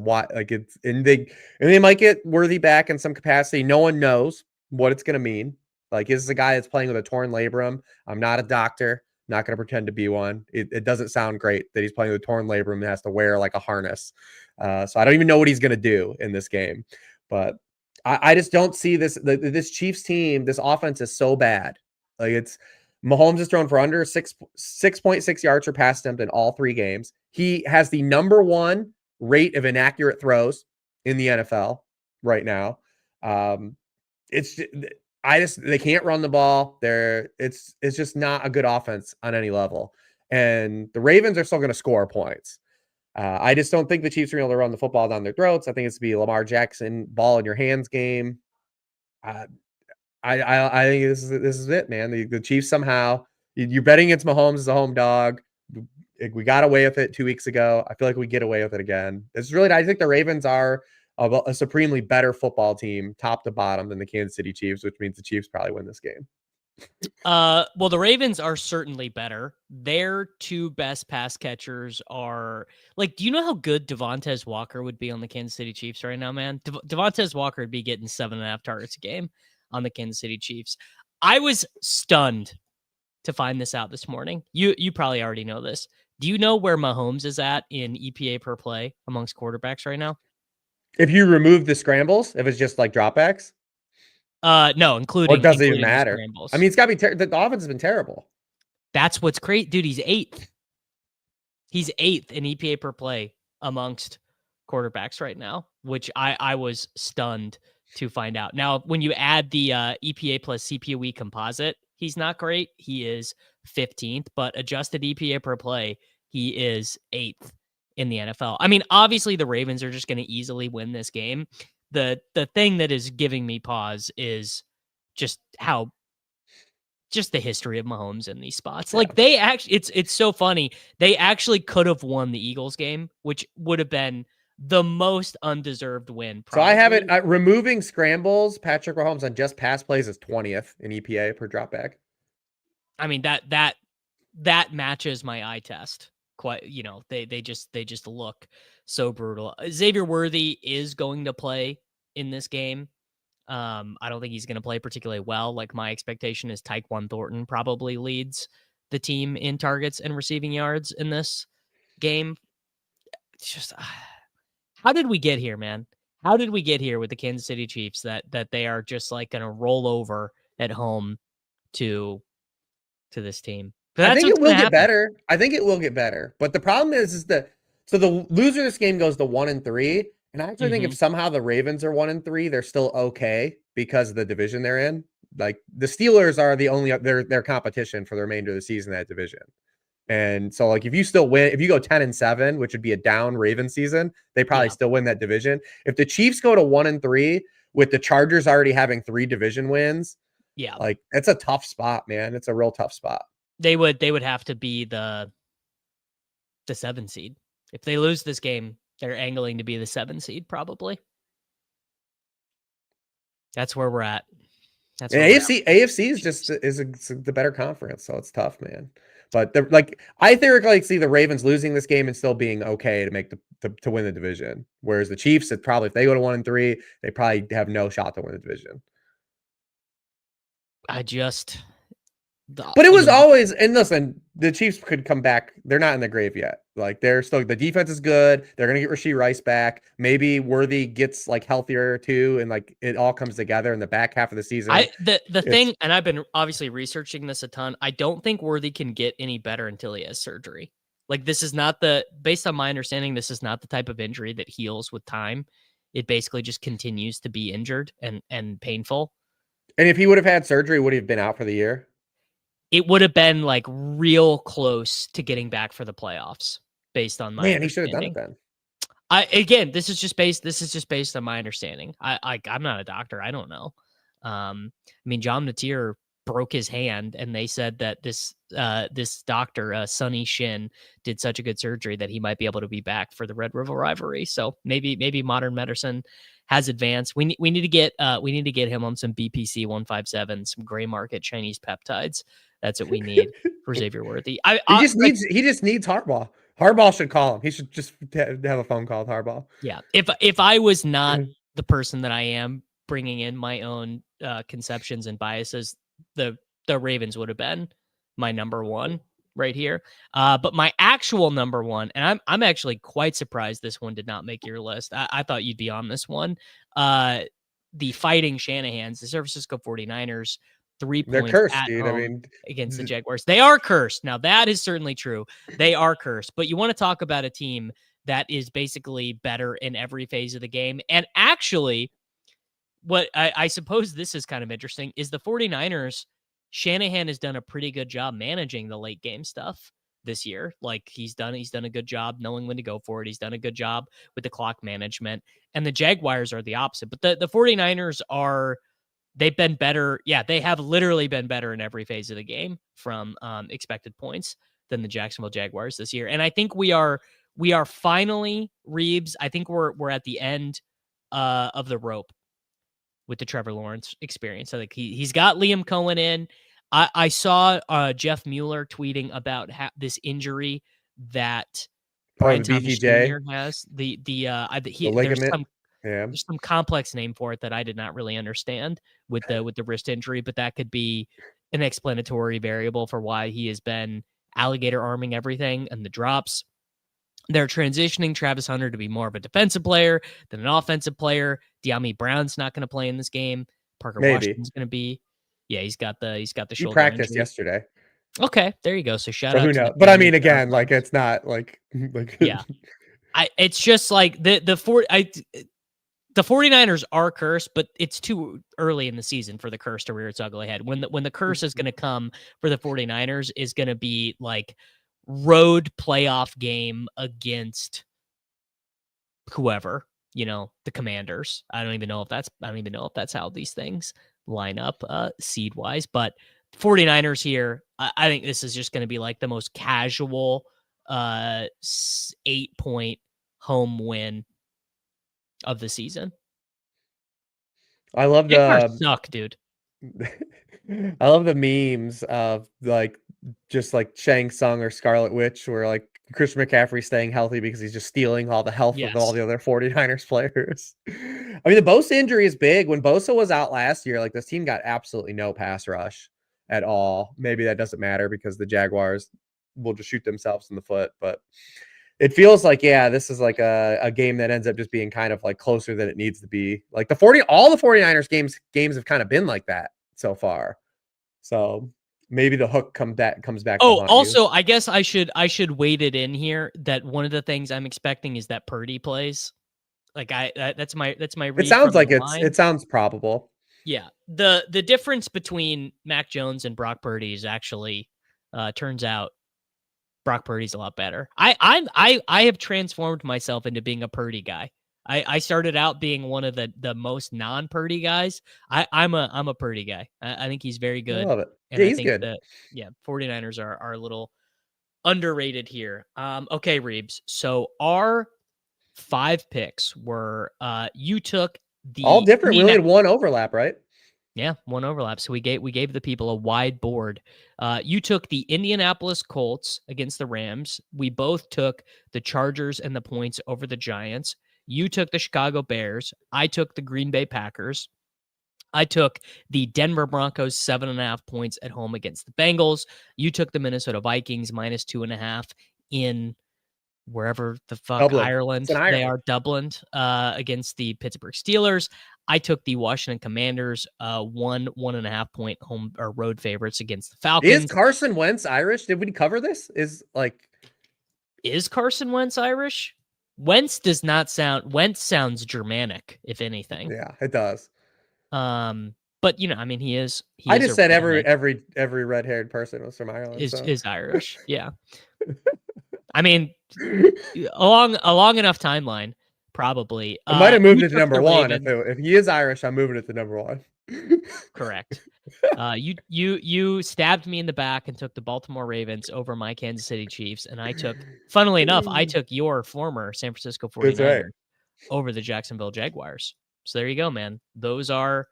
they might get Worthy back in some capacity. No one knows what it's going to mean. Like, this is a guy that's playing with a torn labrum. I'm not a doctor. I'm not going to pretend to be one. It doesn't sound great that he's playing with a torn labrum and has to wear like a harness. So I don't even know what he's going to do in this game. But I just don't see this Chiefs team. This offense is so bad. Like, it's Mahomes has thrown for under 6.6 yards per pass attempt in all 3 games. He has the number 1 rate of inaccurate throws in the NFL right now. They can't run the ball. It's just not a good offense on any level. And the Ravens are still going to score points. I just don't think the Chiefs are able to run the football down their throats. I think it's to be Lamar Jackson ball in your hands game. I think this is it, man. The Chiefs somehow you're betting against Mahomes as a home dog. We got away with it 2 weeks ago. I feel like we get away with it again. I think the Ravens are a supremely better football team, top to bottom, than the Kansas City Chiefs, which means the Chiefs probably win this game. Well, the Ravens are certainly better. Their two best pass catchers are like, do you know how good Devontae Walker would be on the Kansas City Chiefs right now, man? Devontae Walker would be getting 7.5 targets a game on the Kansas City Chiefs. I was stunned to find this out this morning. You probably already know this. Do you know where Mahomes is at in EPA per play amongst quarterbacks right now? If you remove the scrambles, if it's just like dropbacks, No, or including does it even the matter? I scrambles. mean, it's got to be the offense has been terrible. That's what's great, dude. He's eighth. He's eighth in EPA per play amongst quarterbacks right now, which I was stunned to find out. Now, when you add the EPA plus CPOE composite, he's not great. He is 15th, but adjusted EPA per play, he is eighth in the NFL. I mean, obviously the Ravens are just going to easily win this game. The thing that is giving me pause is just the history of Mahomes in these spots. Yeah. Like they actually, it's so funny. They actually could have won the Eagles game, which would have been the most undeserved win. Probably. So I have it removing scrambles. Patrick Mahomes on just pass plays is 20th in EPA per dropback. I mean that matches my eye test. Quite, they just look so brutal. Xavier Worthy is going to play in this game. I don't think he's going to play particularly well. Like my expectation is Tyquan Thornton probably leads the team in targets and receiving yards in this game. It's just, how did we get here, man? How did we get here with the Kansas City Chiefs that they are just like going to roll over at home to this team? But I that's think what's it will going to get happen. better. I think it will get better. But the problem is that so the loser of this game goes to 1-3. And I actually think if somehow the Ravens are 1-3, they're still okay because of the division they're in. Like the Steelers are the only their competition for the remainder of the season in that division. And so like if you still win, if you go 10-7, which would be a down Raven season, they probably still win that division. If the Chiefs go to 1-3 with the Chargers already having 3 division wins, like it's a tough spot, man. It's a real tough spot. They would have to be the 7 seed. If they lose this game, they're angling to be the 7 seed probably. That's where we're at. That's AFC is just the better conference, so it's tough, man. But I theoretically see the Ravens losing this game and still being okay to make to win the division. Whereas the Chiefs, if they go to 1-3, they probably have no shot to win the division. But it was always, and listen, the Chiefs could come back. They're not in the grave yet. Like they're still, the defense is good. They're gonna get Rashee Rice back. Maybe Worthy gets like healthier too, and like it all comes together in the back half of the season. The thing, and I've been obviously researching this a ton. I don't think Worthy can get any better until he has surgery. Like this is not based on my understanding, this is not the type of injury that heals with time. It basically just continues to be injured and painful. And if he would have had surgery, would he have been out for the year? It would have been like real close to getting back for the playoffs based on my he should have done it then. This is just based on my understanding. I'm not a doctor. I don't know. I mean, John Mateer broke his hand and they said that this doctor, Sonny Shin, did such a good surgery that he might be able to be back for the Red River rivalry. So maybe modern medicine has advanced. We need to get him on some BPC 157, some gray market Chinese peptides. That's what we need for Xavier Worthy. He just needs Hribar. Hribar should call him. He should just have a phone call with Hribar. Yeah. If I was not the person that I am, bringing in my own conceptions and biases, the Ravens would have been my number one right here. But my actual number one, and I'm actually quite surprised this one did not make your list. I thought you'd be on this one. The Fighting Shanahans, the San Francisco 49ers, 3 points. They're cursed, dude. I mean, against the Jaguars. They are cursed. Now that is certainly true. They are cursed. But you want to talk about a team that is basically better in every phase of the game. And actually, what I suppose this is kind of interesting is the 49ers, Shanahan has done a pretty good job managing the late game stuff this year. Like he's done a good job knowing when to go for it. He's done a good job with the clock management. And the Jaguars are the opposite. But the 49ers they've been better. Yeah, they have literally been better in every phase of the game from expected points than the Jacksonville Jaguars this year. And I think we are finally, Reeves, I think we're at the end of the rope with the Trevor Lawrence experience. So like he's got Liam Cohen in. I saw Jeff Mueller tweeting about this injury that Brian the Thomas BTJ, Jr. has. the ligament. Yeah, There's some complex name for it that I did not really understand with the wrist injury, but that could be an explanatory variable for why he has been alligator arming everything and the drops. They're transitioning Travis Hunter to be more of a defensive player than an offensive player. De'Ami Brown's not going to play in this game. Parker maybe. Washington's going to be. Yeah, he's got the He shoulder practiced injury. yesterday. Okay, there you go. So shout So out who to the knows? But I family mean, of Brown again, like players. it's not like Yeah. It's just like the 49ers are cursed, but it's too early in the season for the curse to rear its ugly head. When the curse is going to come for the 49ers is going to be like road playoff game against whoever, the Commanders. I don't even know if that's how these things line up seed wise, but 49ers here, I think this is just going to be like the most casual 8-point home win of the season. I love Jaguars suck, dude. I love the memes of like just like Shang Tsung or Scarlet Witch where like Christian McCaffrey staying healthy because he's just stealing all the health of all Yes. the other 49ers players. I mean, the Bosa injury is big. When Bosa was out last year, like this team got absolutely no pass rush at all. Maybe that doesn't matter because the Jaguars will just shoot themselves in the foot, but it feels like, yeah, this is like a game that ends up just being kind of like closer than it needs to be. Like all the 49ers games have kind of been like that so far. So maybe the hook comes back to haunt also, you. I guess I should weight it in here that one of the things I'm expecting is that Purdy plays. Like that's my It read sounds from the like line. it sounds probable. Yeah. The difference between Mac Jones and Brock Purdy is actually turns out Brock Purdy's a lot better. I have transformed myself into being a Purdy guy. I started out being one of the most non-Purdy guys. I'm a Purdy guy. I think he's very I good. love it. And Yeah, I he's think good. that 49ers are a little underrated here. Okay, Reeves. So our 5 picks were you took All the different. We only had one overlap, right? Yeah, one overlap. So we gave the people a wide board. You took the Indianapolis Colts against the Rams. We both took the Chargers and the points over the Giants. You took the Chicago Bears. I took the Green Bay Packers. I took the Denver Broncos 7.5 points at home against the Bengals. You took the Minnesota Vikings -2.5 in wherever the fuck Dublin. It's in Ireland they Ireland. are, Dublin, against the Pittsburgh Steelers. I took the Washington Commanders 1.5 point home or road favorites against the Is Falcons. Carson Wentz Irish? Did we cover this? Is Carson Wentz Irish? Wentz sounds Germanic, if anything. Yeah, it does. But I mean, he is I just a said redneck, every red-haired person was from Ireland. is Irish. Yeah. I mean, along enough timeline, probably. I might have moved You it to took number the one. Ravens. If he is Irish, I'm moving it to number one. Correct. You stabbed me in the back and took the Baltimore Ravens over my Kansas City Chiefs, and funnily enough, I took your former San Francisco 49ers That's right. over the Jacksonville Jaguars. So there you go, man. Those are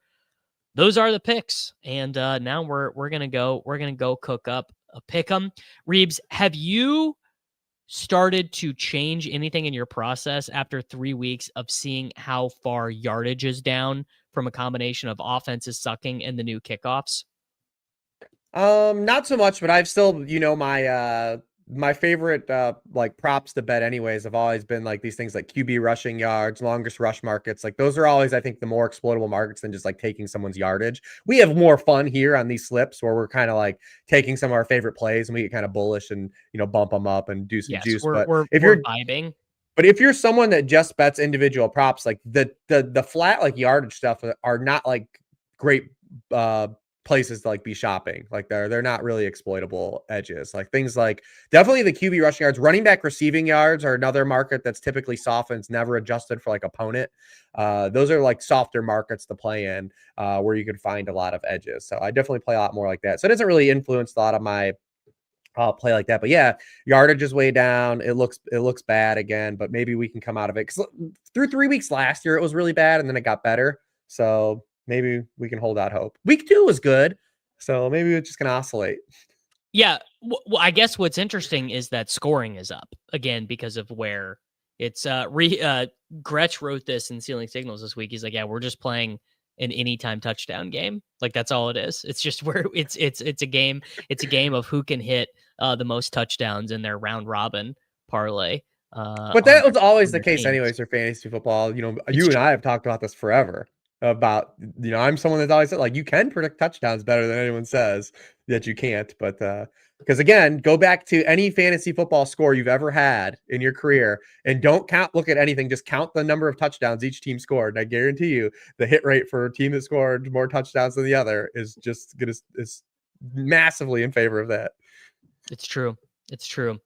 the picks, and now we're gonna go cook up a pick 'em. Reeves, have you started to change anything in your process after 3 weeks of seeing how far yardage is down from a combination of offenses sucking and the new kickoffs? Not so much, but I've still, my favorite like props to bet anyways have always been like these things like QB rushing yards, longest rush markets. Like those are always, I think, the more exploitable markets than just like taking someone's yardage. We have more fun here on these slips where we're kind of like taking some of our favorite plays and we get kind of bullish and bump them up and do some Yes, juice. we're vibing. But if you're someone that just bets individual props, like the flat like yardage stuff are not like great places to like be shopping. Like they're not really exploitable edges. Like things like definitely the QB rushing yards, running back receiving yards are another market that's typically soft and it's never adjusted for like opponent. Those are like softer markets to play in where you can find a lot of edges. So I definitely play a lot more like that. So it doesn't really influence a lot of my play like that. But yeah, yardage is way down. It looks bad again, but maybe we can come out of it because through 3 weeks last year, it was really bad and then it got better. So maybe we can hold out hope. Week 2 was good. So maybe it's just going to oscillate. Yeah. Well, I guess what's interesting is that scoring is up again because of where it's Gretsch wrote this in Ceiling Signals this week. He's like, yeah, we're just playing an anytime touchdown game. Like that's all it is. It's just where it's a game. It's a game of who can hit the most touchdowns in their round robin parlay. But that was On always the their case teams. anyways for fantasy football. It's You and true. I have talked about this forever about, I'm someone that's always said, like, you can predict touchdowns better than anyone says that you can't. But because again, go back to any fantasy football score you've ever had in your career and don't look at anything, just count the number of touchdowns each team scored. And I guarantee you the hit rate for a team that scored more touchdowns than the other is just is massively in favor of that. It's true. It's true.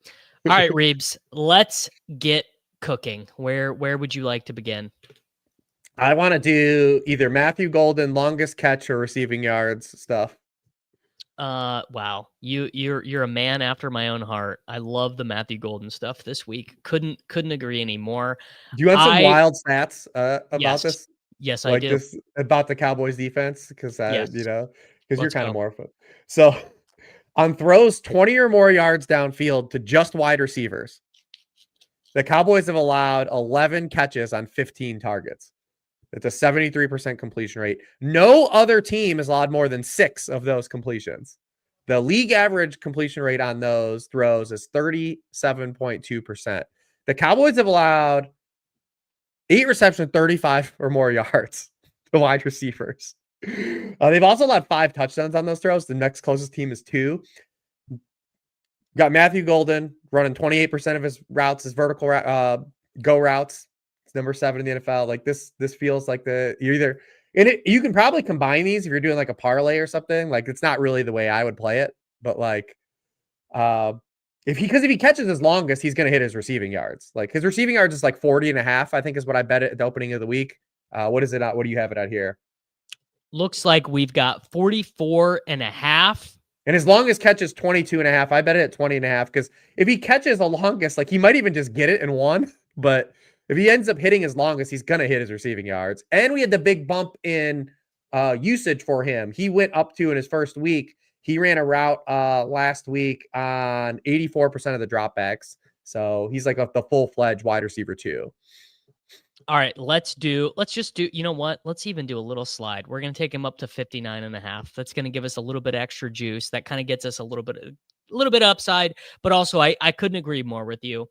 All right, Reebs, let's get cooking. Where would you like to begin? I want to do either Matthew Golden longest catch or receiving yards stuff. Wow. You're a man after my own heart. I love the Matthew Golden stuff this week. Couldn't agree anymore. Do you want some wild stats about this? Yes, I Like do. this about the Cowboys defense? Because Yes. because you're kind of go. more fun. So on throws 20 or more yards downfield to just wide receivers, the Cowboys have allowed 11 catches on 15 targets. It's a 73% completion rate. No other team has allowed more than 6 of those completions. The league average completion rate on those throws is 37.2%. The Cowboys have allowed 8 receptions, 35 or more yards to wide receivers. They've also allowed 5 touchdowns on those throws. The next closest team is 2. Got Matthew Golden running 28% of his routes, his vertical go routes. It's number 7 in the NFL. Like this feels like you're either in it. You can probably combine these if you're doing like a parlay or something. Like it's not really the way I would play it, but like if he catches his longest, he's going to hit his receiving yards. Like his receiving yards is like 40.5, I think is what I bet at the opening of the week. What is it at? What do you have it out here? Looks like we've got 44.5. And his longest catch is 22.5. I bet it at 20.5 because if he catches the longest, like he might even just get it in one. But if he ends up hitting his longest, he's going to hit his receiving yards. And we had the big bump in usage for him. He went up to in his first week. He ran a route last week on 84% of the dropbacks. So he's like the full-fledged wide receiver too. All right, let's just do, you know what? Let's even do a little slide. We're going to take him up to 59.5. That's going to give us a little bit extra juice. That kind of gets us a little bit upside, but also I couldn't agree more with you.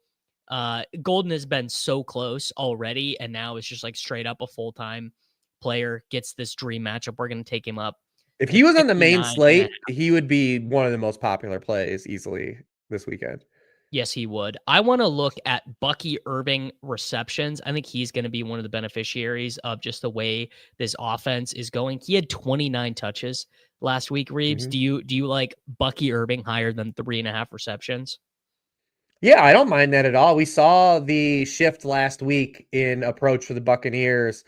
Golden has been so close already, and now it's just like straight up a full-time player gets this dream matchup. We're going to take him up. If he was on the main slate, he would be one of the most popular plays easily this weekend. Yes, he would. I want to look at Bucky Irving receptions. I think he's going to be one of the beneficiaries of just the way this offense is going. He had 29 touches last week, Reeves. Mm-hmm. Do you like Bucky Irving higher than 3.5 receptions? Yeah, I don't mind that at all. We saw the shift last week in approach for the Buccaneers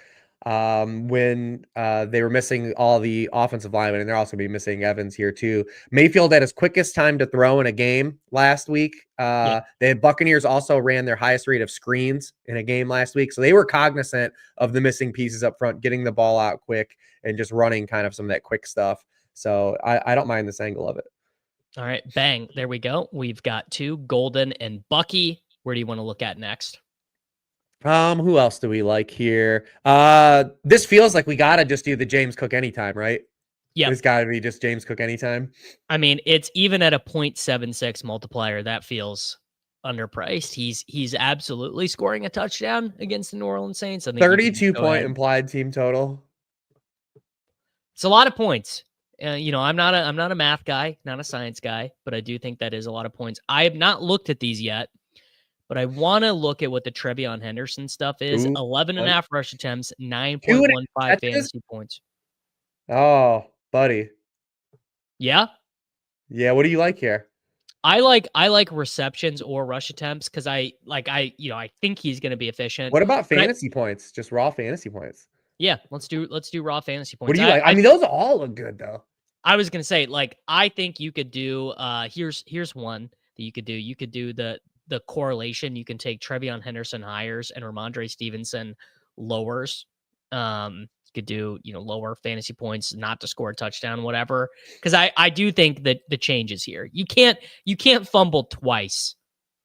when they were missing all the offensive linemen, and they're also going to be missing Evans here too. Mayfield had his quickest time to throw in a game last week. The Buccaneers also ran their highest rate of screens in a game last week, so they were cognizant of the missing pieces up front, getting the ball out quick and just running kind of some of that quick stuff. So I don't mind this angle of it. All right, bang. There we go. We've got 2, Golden and Bucky. Where do you want to look at next? Who else do we like here? This feels like we got to just do the James Cook anytime, right? Yeah. It's got to be just James Cook anytime. I mean, it's even at a 0.76 multiplier. That feels underpriced. He's absolutely scoring a touchdown against the New Orleans Saints. I think 32-point implied team total. It's a lot of points. I'm not a math guy, not a science guy, but I do think that is a lot of points. I have not looked at these yet, but I want to look at what the Trevion Henderson stuff is. 11.5 rush attempts, 9.15 fantasy points. Oh, buddy. Yeah. Yeah. What do you like here? I like receptions or rush attempts because I think he's going to be efficient. What about fantasy points? Just raw fantasy points. Yeah, let's do raw fantasy points. What do you like? I mean, those all look good though. I was gonna say, like, I think you could do. Here's one that you could do. You could do the correlation. You can take Trevion Henderson hires and Ramondre Stevenson lowers. could do, lower fantasy points, not to score a touchdown, whatever. Because I do think that the change is here. You can't fumble twice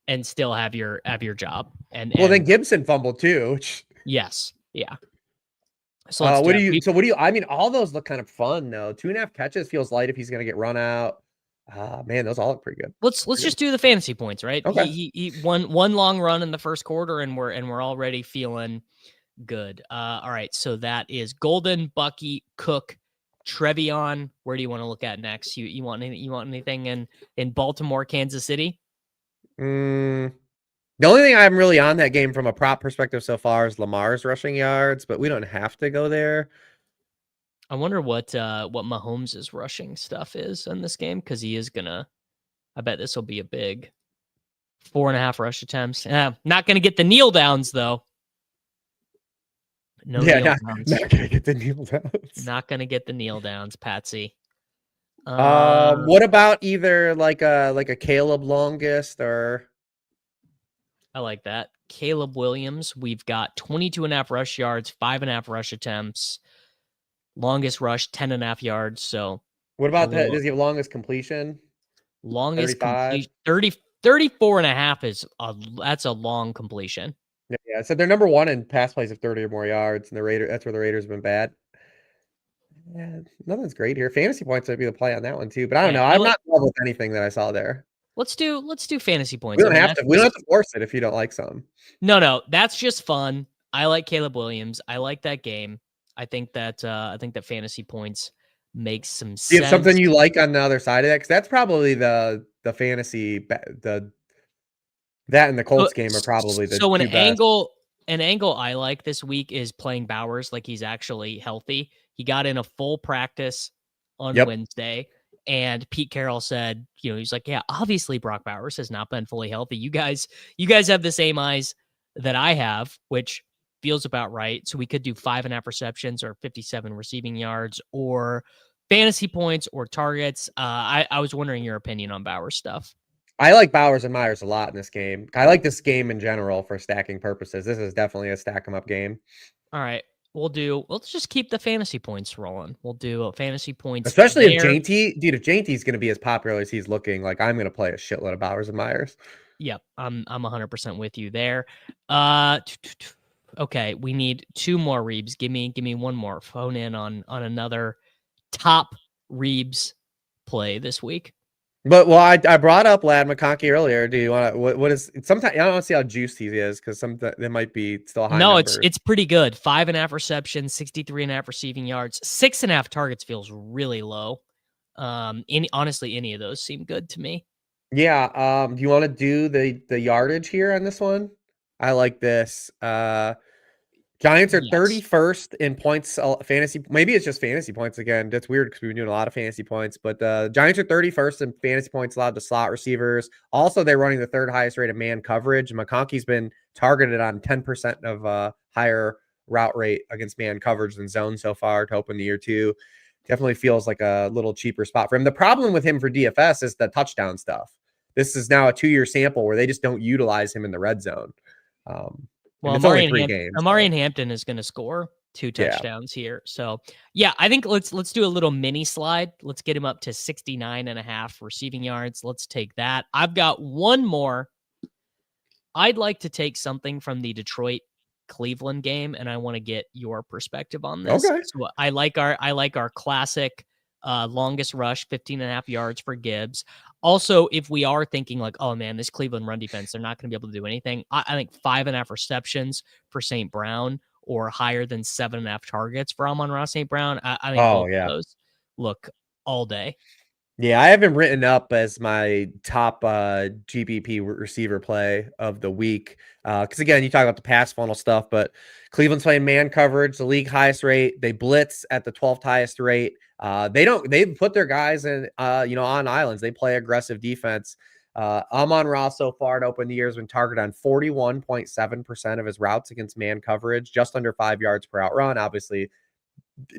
and still have your job. And then Gibson fumbled too. Yes, yeah. So let's what do you? I mean, all those look kind of fun though. 2.5 catches feels light if he's gonna get run out. Man, those all look pretty good. Let's just do the fantasy points, right? Okay. He one long run in the first quarter, and we're already feeling good. All right, so that is Golden, Bucky, Cook, Trevion. Where do you want to look at next? You want anything in Baltimore, Kansas City? The only thing I'm really on that game from a prop perspective so far is Lamar's rushing yards, but we don't have to go there. I wonder what Mahomes' rushing stuff is in this game, because he is gonna. I bet this will be a big 4.5 rush attempts. Not gonna get the kneel downs though. No kneel downs. Not gonna get the kneel downs. Not gonna get the kneel downs, Patsy. What about either like a Caleb longest or? I like that. Caleb Williams. We've got 22.5 rush yards, 5.5 rush attempts. Longest rush, 10.5 yards. So what about that? Does he have longest completion? Longest completion, 34.5 that's a long completion. Yeah, so they're number one in pass plays of 30 or more yards, and that's where the Raiders have been bad. Yeah, nothing's great here. Fantasy points might be the play on that one too, but I don't know. I'm not in love with anything that I saw there. Let's do fantasy points. We don't have to force it if you don't like some. No, that's just fun. I like Caleb Williams. I like that game. I think that fantasy points makes some sense. Do you have something you like on the other side of that? Because that's probably the fantasy that and the Colts game are probably the so two best. An angle I like this week is playing Bowers like he's actually healthy. He got in a full practice on Wednesday, and Pete Carroll said, he's like, yeah, obviously Brock Bowers has not been fully healthy. You guys have the same eyes that I have, which feels about right. So we could do 5.5 receptions or 57 receiving yards or fantasy points or targets. I was wondering your opinion on Bowers stuff. I like Bowers and Myers a lot in this game. I like this game in general for stacking purposes. This is definitely a stack 'em up game. All right. Let's just keep the fantasy points rolling. We'll do fantasy points. Especially if if Jainty's going to be as popular as he's looking, like I'm going to play a shitload of Bowers and Myers. Yep. I'm 100% with you there. Okay. We need 2 more Reebs. Give me one more. Phone in on another top Reebs play this week. But I brought up Ladd McConkey earlier. Do you want to? What is? Sometimes I don't see how juiced he is because there might be still a high. No, it's pretty good. 5.5 receptions, 63.5 receiving yards, 6.5 targets feels really low. Honestly, any of those seem good to me. Yeah. Do you want to do the yardage here on this one? I like this. Giants are 31st in points fantasy. Maybe it's just fantasy points again. That's weird because we've been doing a lot of fantasy points. But the Giants are 31st in fantasy points allowed to slot receivers. Also, they're running the 3rd highest rate of man coverage. McConkey's been targeted on 10% of higher route rate against man coverage than zone so far to open the year 2. Definitely feels like a little cheaper spot for him. The problem with him for DFS is the touchdown stuff. This is now a 2-year sample where they just don't utilize him in the red zone. Well, Amarian Hampton is going to score 2 touchdowns here. So, yeah, I think let's do a little mini slide. Let's get him up to 69.5 receiving yards. Let's take that. I've got one more. I'd like to take something from the Detroit Cleveland game, and I want to get your perspective on this. Okay. So I like our classic longest rush, 15.5 yards for Gibbs. Also, if we are thinking like, oh man, this Cleveland run defense, they're not going to be able to do anything. I think 5.5 receptions for St. Brown or higher than 7.5 targets for Amon-Ra St. Brown. I think both of those look all day. Yeah, I have him written up as my top GPP receiver play of the week. Because again, you talk about the pass funnel stuff, but Cleveland's playing man coverage, the league highest rate. They blitz at the 12th highest rate. They put their guys in, on islands. They play aggressive defense. Amon-Ra so far to open the year has been targeted on 41.7% of his routes against man coverage, just under 5 yards per out run. Obviously,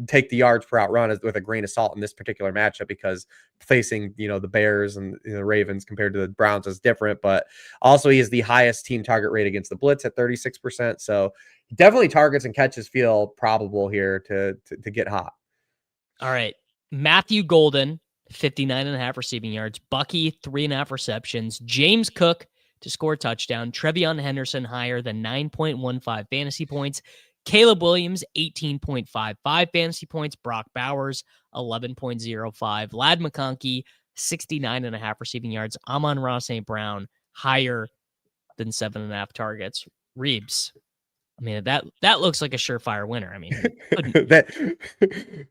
take the yards per out run with a grain of salt in this particular matchup, because facing, the Bears and the Ravens compared to the Browns is different. But also he has the highest team target rate against the blitz at 36%. So definitely targets and catches feel probable here to get hot. All right. Matthew Golden, 59.5 receiving yards. Bucky, 3.5 receptions. James Cook to score a touchdown. Trevion Henderson higher than 9.15 fantasy points. Caleb Williams, 18.55 fantasy points. Brock Bowers, 11.05. Lad McConkey, 69.5 receiving yards. Amon-Ra St. Brown, higher than 7.5 targets. Reeves. I mean, that looks like a surefire winner. I mean,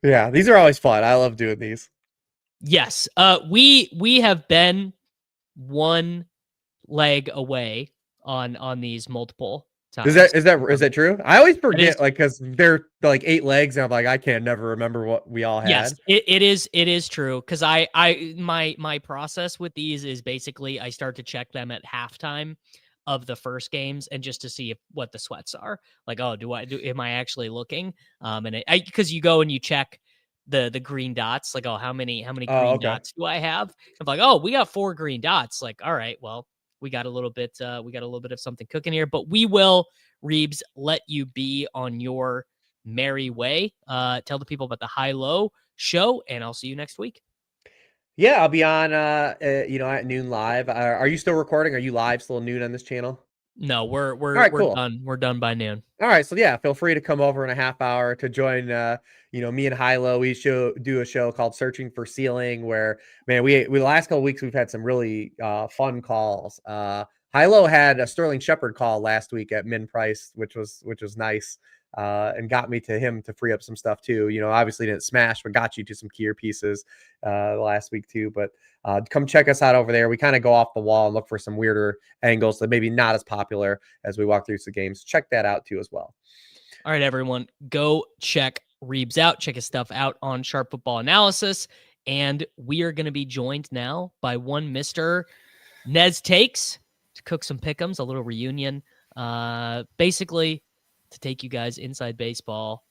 yeah, these are always fun. I love doing these. Yes. We have been one leg away on these multiple times. Is that true? I always forget, because they're like 8 legs, and I'm like, I can't never remember what we all had. Yes, it is true, because my process with these is basically I start to check them at halftime of the first games, and just to see what the sweats are. Like, oh, am I actually looking? And because you go and you check the green dots, like, oh, how many green dots do I have? I'm like, oh, we got 4 green dots. Like, all right, well, we got a little bit of something cooking here, but we will, Reeves, let you be on your merry way. Tell the people about the High Low show, and I'll see you next week. Yeah, I'll be on, at noon live. Are you still recording? Are you live still noon on this channel? No, we're cool. done. We're done by noon. All right, so yeah, feel free to come over in a half hour to join. Me and Hilo. We do a show called Searching for Ceiling, where, man, we the last couple of weeks we've had some really fun calls. Hilo had a Sterling Shepard call last week at min price, which was nice. And got me to him to free up some stuff too. Obviously didn't smash, but got you to some keyer pieces last week too. But come check us out over there. We kind of go off the wall and look for some weirder angles that maybe not as popular as we walk through some games. Check that out too as well. All right, everyone, go check Reeves out. Check his stuff out on Sharp Football Analysis. And we are going to be joined now by one Mr. Nez Takes to cook some pick'ems, a little reunion. Basically, to take you guys inside baseball.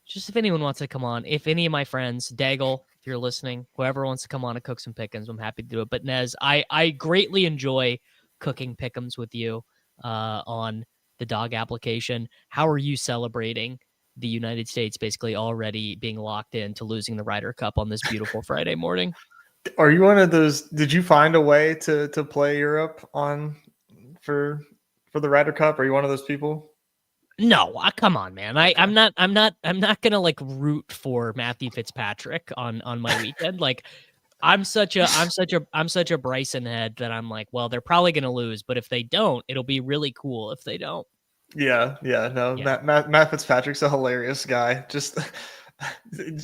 Just if anyone wants to come on, if any of my friends, Daigle, if you're listening, whoever wants to come on and cook some pick'ems, I'm happy to do it. But Nez, I greatly enjoy cooking pick'ems with you on the dog application. How are you celebrating the United States basically already being locked into losing the Ryder Cup on this beautiful Friday morning? Are you one of those? Did you find a way to play Europe for the Ryder Cup? Are you one of those people? No, come on, man. I'm not gonna like root for Matthew Fitzpatrick on my weekend. Like, I'm such a Bryson head that I'm like, well, they're probably gonna lose, but if they don't, it'll be really cool if they don't. Yeah. Matt Fitzpatrick's a hilarious guy. Just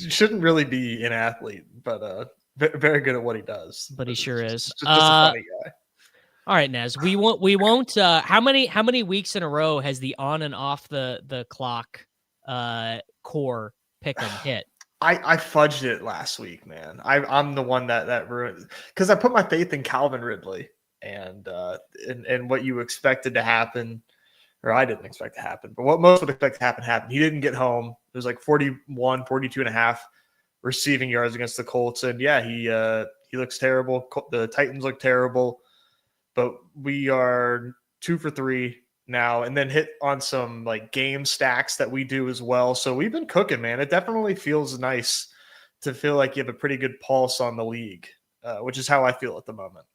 shouldn't really be an athlete, but very good at what he does. But he sure is. Just a funny guy. All right, Nez. We won't. How many weeks in a row has the on and off the clock core pick'em hit? I fudged it last week, man. I'm the one that ruined, because I put my faith in Calvin Ridley and what you expected to happen, or I didn't expect to happen, but what most would expect to happen happened. He didn't get home. It was like 42 and a half receiving yards against the Colts, and yeah, he looks terrible. The Titans look terrible. But we are 2 for 3 now, and then hit on some like game stacks that we do as well. So we've been cooking, man. It definitely feels nice to feel like you have a pretty good pulse on the league, which is how I feel at the moment.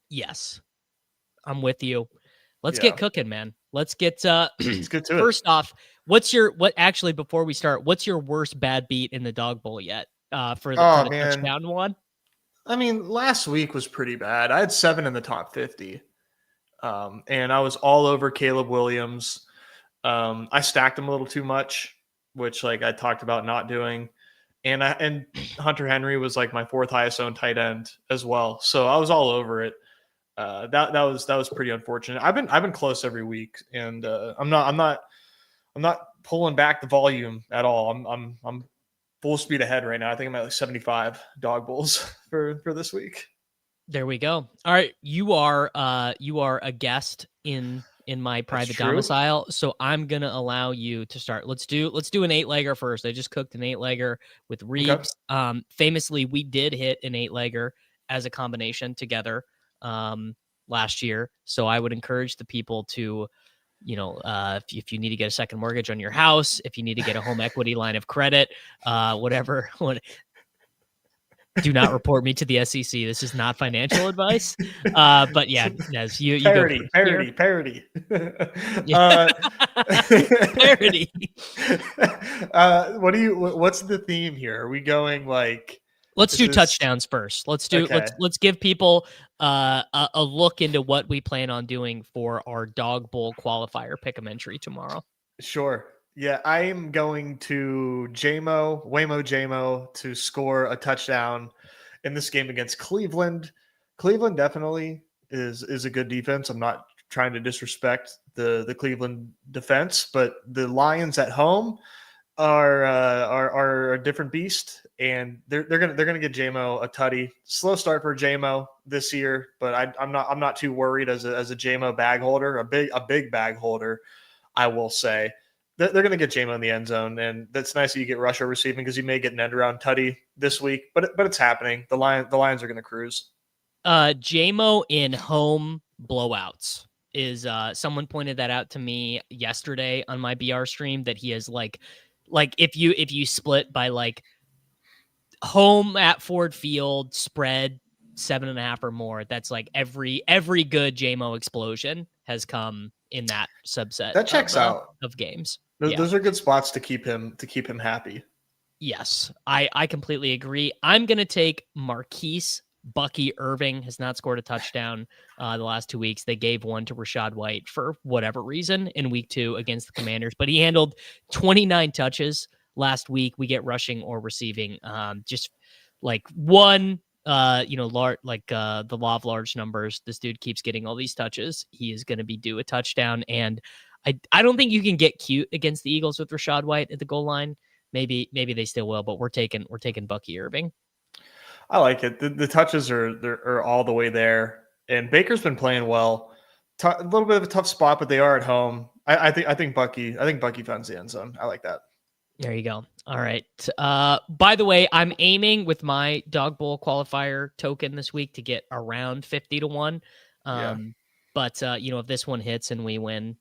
Yes, I'm with you. Let's get cooking, man. Let's get to first off, before we start, what's your worst bad beat in the dog bowl yet? For the touchdown one? I mean, last week was pretty bad. I had 7 in the top 50. And I was all over Caleb Williams. I stacked him a little too much, which like I talked about not doing. And Hunter Henry was like my 4th highest owned tight end as well. So I was all over it. That was pretty unfortunate. I've been close every week, and I'm not pulling back the volume at all. I'm full speed ahead right now. I think I'm at like 75 dog bowls for this week. There we go. All right, you are a guest in in my private true. domicile, so I'm gonna allow you to start. Let's do an 8-legger first. I just cooked an 8-legger with Reeves. Famously, we did hit an 8-legger as a combination together last year. So I would encourage the people to, if you need to get a second mortgage on your house, if you need to get a home equity line of credit, whatever. Do not report me to the SEC. This is not financial advice. But yeah, Nez, you go first. Parody. Parody. What's the theme here? Are we going like? Let's do touchdowns first. Let's give people a look into what we plan on doing for our Dog Bowl qualifier pick'em entry tomorrow. Sure. Yeah, I am going to Waymo Jamo to score a touchdown in this game against Cleveland. Cleveland definitely is a good defense. I'm not trying to disrespect the Cleveland defense, but the Lions at home are a different beast, and they're gonna get Jamo a tutty. Slow start for Jamo this year, but I'm not too worried as a Jamo bag holder, a big bag holder, I will say. They're going to get Jamo in the end zone, and that's nice that you get Rusher receiving because you may get an end around tutty this week, but it's happening. The Lions are going to cruise. Jamo in home blowouts is someone pointed that out to me yesterday on my BR stream, that he has like if you split by like home at Ford Field spread 7.5 or more, that's like every good Jamo explosion has come in that subset. That checks out of games. Those are good spots to keep him happy. Yes, I completely agree. I'm going to take Marquise Bucky Irving. Has not scored a touchdown the last 2 weeks. They gave one to Rachaad White for whatever reason in week 2 against the Commanders, but he handled 29 touches last week. We get rushing or receiving. Just like one, the law of large numbers. This dude keeps getting all these touches. He is going to be due a touchdown, and I don't think you can get cute against the Eagles with Rachaad White at the goal line. Maybe they still will, but we're taking Bucky Irving. I like it. The touches are all the way there, and Baker's been playing well. A little bit of a tough spot, but they are at home. I think Bucky finds the end zone. I like that. There you go. All right. By the way, I'm aiming with my Dog Bowl qualifier token this week to get around 50-1. But if this one hits and we win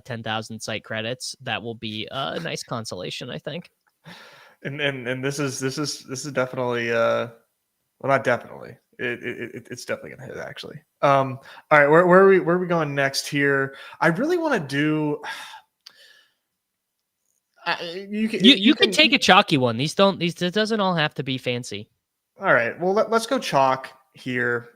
10,000 site credits, that will be a nice consolation, I think. And this is definitely well, not definitely. It's definitely gonna hit, actually. All right, where are we going next here? I really want to do. You can take a chalky one. It doesn't all have to be fancy. All right. Well, let's go chalk here.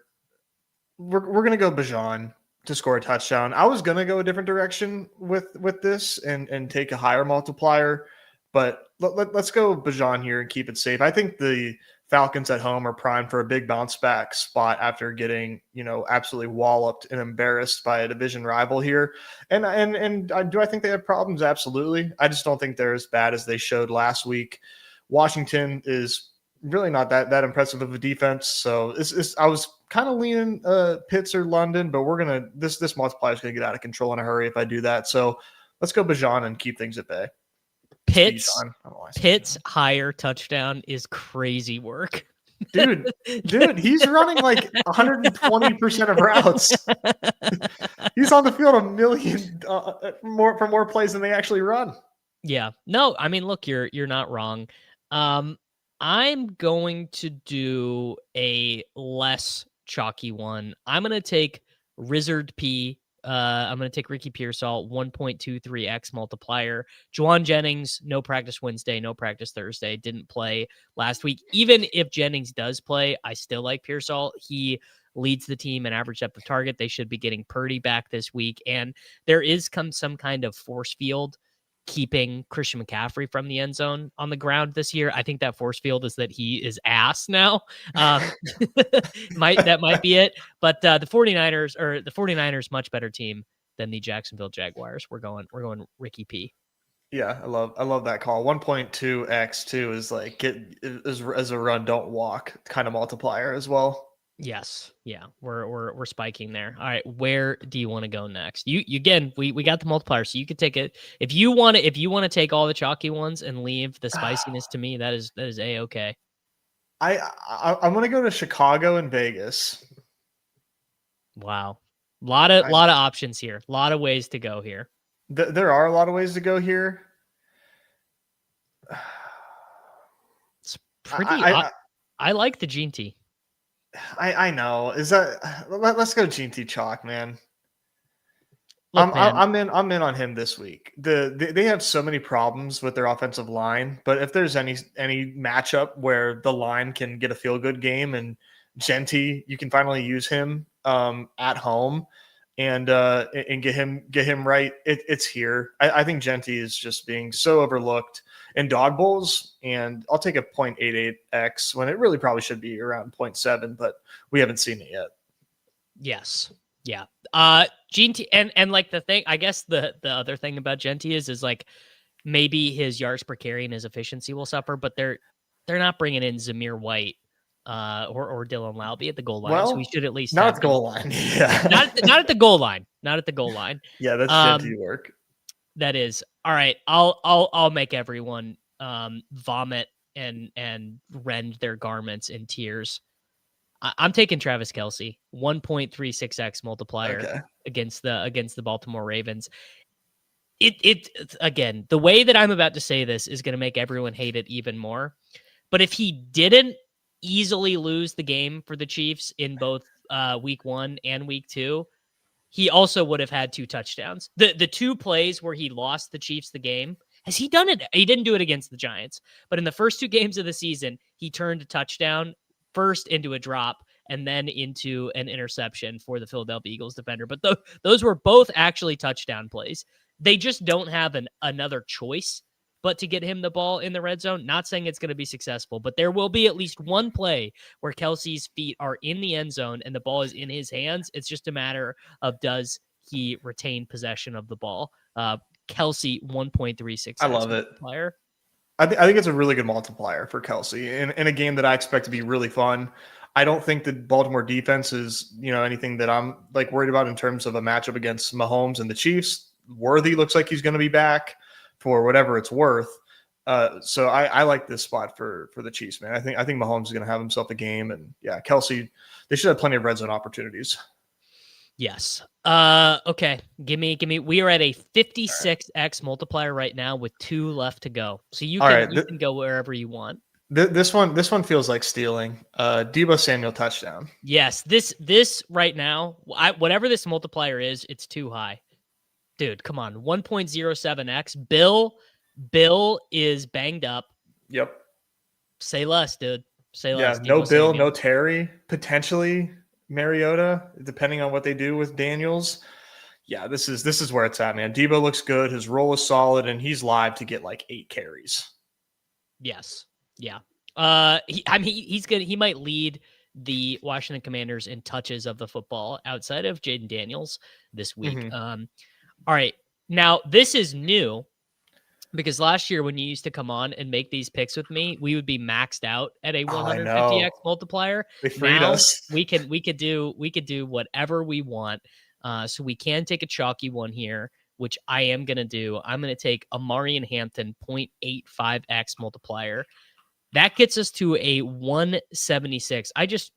We're gonna go Bijan to score a touchdown. I was gonna go a different direction with this and take a higher multiplier, but let's go Bijan here and keep it safe. I think the Falcons at home are primed for a big bounce back spot after getting, absolutely walloped and embarrassed by a division rival here. And do I think they have problems? Absolutely. I just don't think they're as bad as they showed last week. Washington is really not that impressive of a defense. So I was kind of leaning Pitts or London, but this multiplier is going to get out of control in a hurry if I do that. So let's go Bijan and keep things at bay. Pitts higher touchdown is crazy work. Dude, he's running like 120% of routes. He's on the field 1 million for more plays than they actually run. Yeah. No, I mean, look, you're not wrong. I'm going to do a less chalky one. I'm going to take Rizzard P. I'm going to take Ricky Pearsall, 1.23x multiplier. Juwan Jennings, no practice Wednesday, no practice Thursday, didn't play last week. Even if Jennings does play, I still like Pearsall. He leads the team in average depth of target. They should be getting Purdy back this week. And there is some kind of force field keeping Christian McCaffrey from the end zone on the ground this year. I think that force field is that he is ass now. That might be it. But the 49ers much better team than the Jacksonville Jaguars. We're going Ricky P. Yeah, I love that call. 1.2x too is like get as a run, don't walk kind of multiplier as well. Yes. Yeah. We're spiking there. All right. Where do you want to go next? You again, we got the multiplier, so you could take it if you want to take all the chalky ones and leave the spiciness to me, that is A-okay. I'm gonna go to Chicago and Vegas. Wow. Lot of options here. A lot of ways to go here. There are a lot of ways to go here. It's pretty I like the Gene T. I know. Is that let's go Gene T Chalk, man. Look, man. I'm in on him this week. They have so many problems with their offensive line, but if there's any matchup where the line can get a feel good game and Genty, you can finally use him at home and get him right. It's here. I think Genty is just being so overlooked in dog bowls, and I'll take a 0.88x when it really probably should be around 0.7, but we haven't seen it yet. Yes. Yeah. Gene T, and like the thing, I guess the other thing about Genty is like maybe his yards per carry and his efficiency will suffer, but they're not bringing in Zamir White or Dylan Laube at the goal line. Well, so we should at least not at the goal line. Yeah. not at the goal line. Not at the goal line. Yeah, that's Genty work. That is. All right. I'll make everyone vomit and rend their garments in tears. I'm taking Travis Kelce, 1.36x multiplier against the Baltimore Ravens. It again, the way that I'm about to say this is going to make everyone hate it even more. But if he didn't easily lose the game for the Chiefs in both week 1 and week 2, he also would have had 2 touchdowns. The 2 plays where he lost the Chiefs the game, has he done it? He didn't do it against the Giants, but in the first 2 games of the season, he turned a touchdown first into a drop and then into an interception for the Philadelphia Eagles defender. But those were both actually touchdown plays. They just don't have another choice but to get him the ball in the red zone. Not saying it's going to be successful, but there will be at least one play where Kelce's feet are in the end zone and the ball is in his hands. It's just a matter of does he retain possession of the ball. Kelce, 1.36. I love it. Player. I think it's a really good multiplier for Kelce in a game that I expect to be really fun. I don't think the Baltimore defense is, anything that I'm like worried about in terms of a matchup against Mahomes and the Chiefs. Worthy looks like he's going to be back for whatever it's worth. So I like this spot for the Chiefs, man. I think Mahomes is going to have himself a game, and yeah, Kelce, they should have plenty of red zone opportunities. Yes. Okay. Give me. We are at a 56x multiplier right now with 2 left to go. So you can go wherever you want. This one feels like stealing. Deebo Samuel touchdown. Yes. This right now, whatever this multiplier is, it's too high. Dude, come on. 1.07x. Bill is banged up. Yep. Say less, dude. Say less. Yeah, no Bill, no Terry, potentially Mariota, depending on what they do with Daniels. Yeah, this is where it's at, man. Deebo looks good. His role is solid, and he's live to get like 8 carries. Yes. Yeah. He might lead the Washington Commanders in touches of the football outside of Jaden Daniels this week. Mm-hmm. All right. Now, this is new because last year when you used to come on and make these picks with me, we would be maxed out at a 150x multiplier. They freed us. We could do whatever we want. So we can take a chalky one here, which I am going to do. I'm going to take Amari and Hampton 0.85x multiplier. That gets us to a 176. I just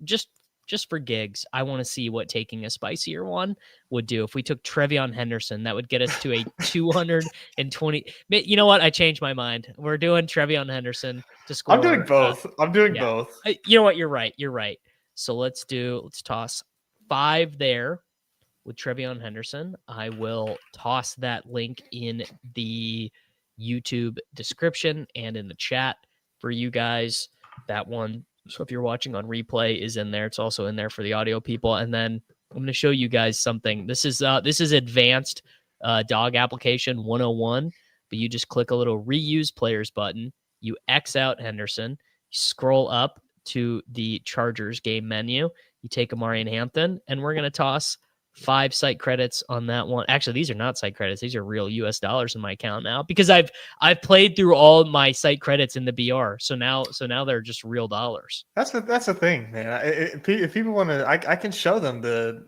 for gigs, I want to see what taking a spicier one would do. If we took Trevion Henderson, that would get us to a 220. You know what? I changed my mind. We're doing Trevion Henderson to score. I'm doing both. Both. You know what? You're right. So let's toss 5 there with Trevion Henderson. I will toss that link in the YouTube description and in the chat for you guys. That one. So if you're watching on replay is in there. It's also in there for the audio people. And then I'm going to show you guys something. This is advanced dog application 101, but you just click a little reuse players button. You X out Henderson, you scroll up to the Chargers game menu. You take Amari and Hampton, and we're going to toss 5 site credits on that one. Actually, these are not site credits. These are real US dollars in my account now because I've played through all my site credits in the BR. So now they're just real dollars. That's the thing, man. If people want to, I can show them the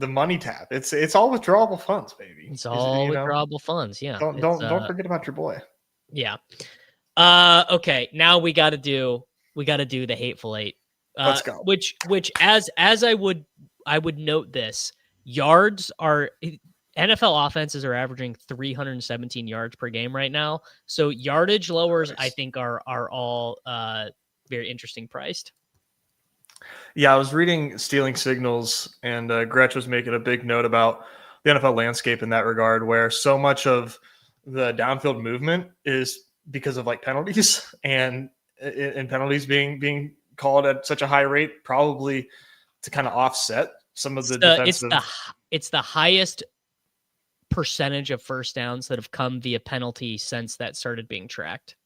money tab. It's all withdrawable funds, baby. It's all withdrawable funds. Yeah. Don't forget about your boy. Yeah. Okay. Now we got to do the Hateful Eight. Let's go. Which as I would note this, yards are NFL offenses are averaging 317 yards per game right now. So yardage lowers, I think, are all very interesting priced. Yeah, I was reading Stealing Signals, and Gretch was making a big note about the NFL landscape in that regard, where so much of the downfield movement is because of like penalties and penalties being called at such a high rate, probably to kind of offset some of the defensive. It's the highest percentage of first downs that have come via penalty since that started being tracked.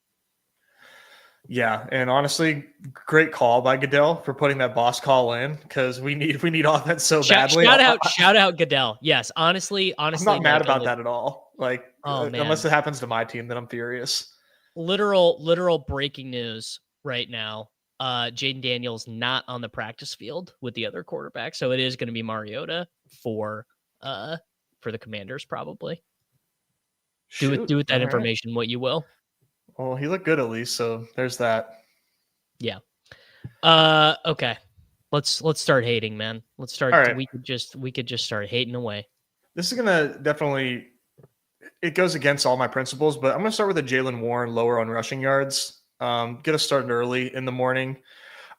Yeah, and honestly, great call by Goodell for putting that boss call in because we need offense so badly. Shout out Goodell. Yes, honestly, I'm not mad about that at all. Like, unless it happens to my team, then I'm furious. Literal breaking news right now. Jaden Daniels not on the practice field with the other quarterback, so it is going to be Mariota for the Commanders probably. Do with that information what you will. Well, he looked good at least, so there's that. Yeah. Okay. Let's start hating, man. Let's start. Right. We could just start hating away. This is gonna definitely. It goes against all my principles, but I'm gonna start with a Jalen Warren lower on rushing yards. Get us started early in the morning.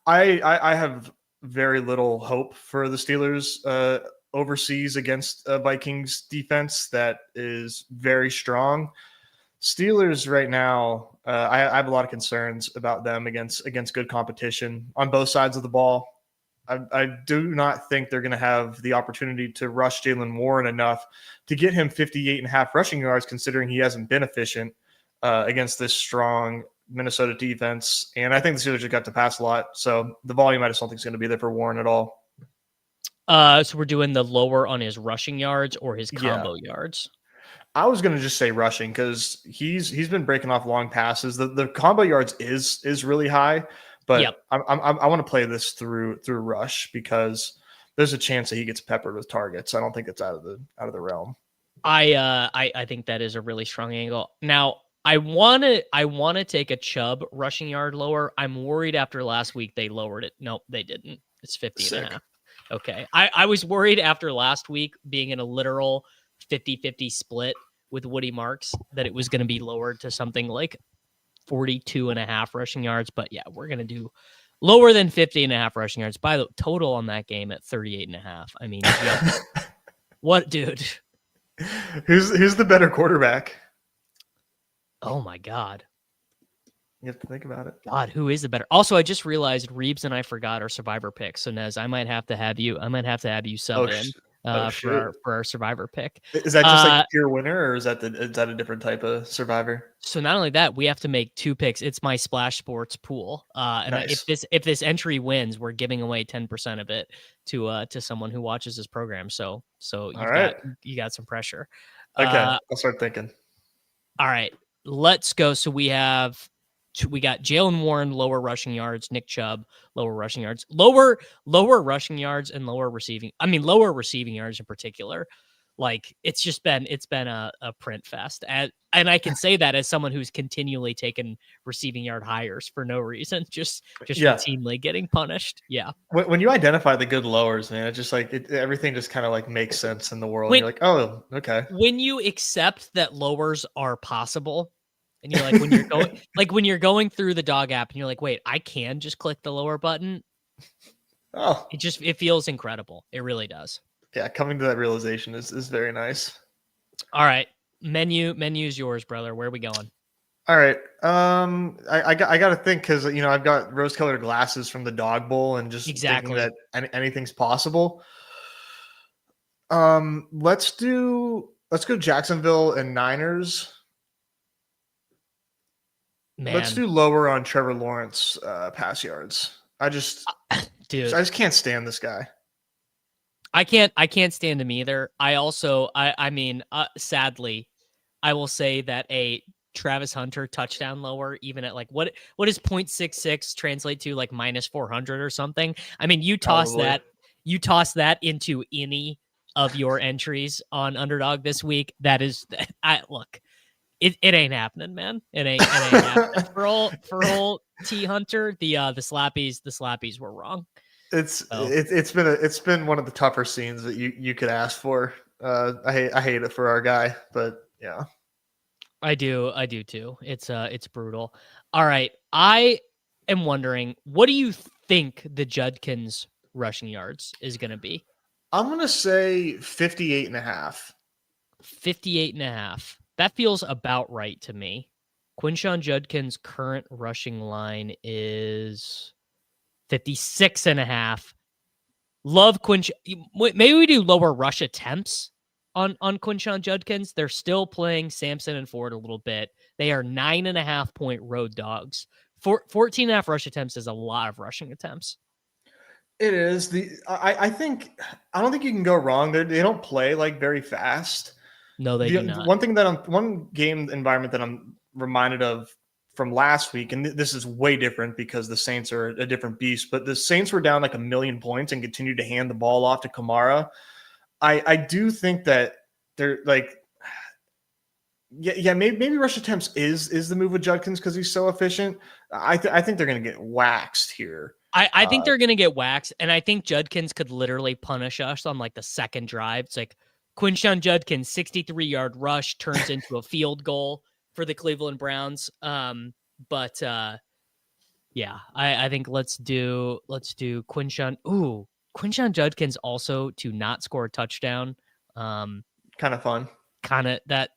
I have very little hope for the Steelers overseas against a Vikings defense that is very strong. Steelers right now, I have a lot of concerns about them against good competition on both sides of the ball. I do not think they're going to have the opportunity to rush Jalen Warren enough to get him 58.5 rushing yards, considering he hasn't been efficient against this strong Minnesota defense. And I think the Steelers just got to pass a lot. So the volume, I just don't think is going to be there for Warren at all. So we're doing the lower on his rushing yards or his combo yards? I was going to just say rushing because he's been breaking off long passes. The combo yards is really high, but I want to play this through rush because there's a chance that he gets peppered with targets. I don't think it's out of the realm. I think that is a really strong angle. Now I want to take a Chubb rushing yard lower. I'm worried after last week they lowered it. Nope, they didn't. It's 50.5. Okay. I was worried after last week being in a literal 50-50 split with Woody Marks that it was going to be lowered to something like 42.5 rushing yards. But yeah, we're going to do lower than 50.5 rushing yards. By the total on that game at 38.5. I mean, what, dude? Who's the better quarterback? Oh my God. You have to think about it. God, who is the better? Also, I just realized Reeves and I forgot our survivor pick. So Nez, I might have to have you sub in. For our survivor pick. Is that just like pure winner, or is that a different type of survivor? So not only that, we have to make 2 picks. It's my Splash Sports pool. And nice. If this entry wins, we're giving away 10% of it to someone who watches this program. So you got some pressure. Okay, I'll start thinking. All right, let's go. So we got Jalen Warren, lower rushing yards, Nick Chubb, lower rushing yards, lower rushing yards and lower receiving yards in particular. Like it's been a print fest. And I can say that as someone who's continually taken receiving yard hires for no reason, just routinely getting punished. Yeah. When you identify the good lowers, man, it's just like everything just kind of like makes sense in the world. You're like, oh, okay. When you accept that lowers are possible, and you're like, when you're going through the dog app and you're like, wait, I can just click the lower button. Oh, it feels incredible. It really does. Yeah. Coming to that realization is very nice. All right. Menu's yours, brother. Where are we going? All right. I got to think because, I've got rose colored glasses from the dog bowl and just thinking that anything's possible. Let's go Jacksonville and Niners. Man. Let's do lower on Trevor Lawrence pass yards. I just can't stand this guy. I can't stand him either. I mean, sadly, I will say that a Travis Hunter touchdown lower, even at like what does 0.66 translate to, like -400 or something? I mean, you toss that into any of your entries on Underdog this week. That is, look, it ain't happening, man. It ain't happening for old T Hunter. The slappies were wrong. It's been one of the tougher scenes that you could ask for. I hate it for our guy, but yeah, I do too. It's brutal. All right, I am wondering, what do you think the Judkins rushing yards is going to be? I'm gonna say 58.5. 58.5. That feels about right to me. Quinshon Judkins' current rushing line is 56.5. Love Quinshon. Maybe we do lower rush attempts on Quinshon Judkins. They're still playing Sampson and Ford a little bit. They are 9.5 point road dogs. 14.5 rush attempts is a lot of rushing attempts. It is. I don't think you can go wrong. They don't play like very fast. No, they do not. One game environment that I'm reminded of from last week, and this is way different because the Saints are a different beast, but the Saints were down like 1 million points and continued to hand the ball off to Kamara. I do think that they're like, maybe rush attempts is the move with Judkins because he's so efficient. I think they're going to get waxed here. I think they're going to get waxed, and I think Judkins could literally punish us on like the second drive. It's like Quinshon Judkins 63-yard rush turns into a field goal for the Cleveland Browns. But yeah, I think let's do Quinshon. Ooh, Quinshon Judkins also to not score a touchdown. Kind of fun. Kind of that.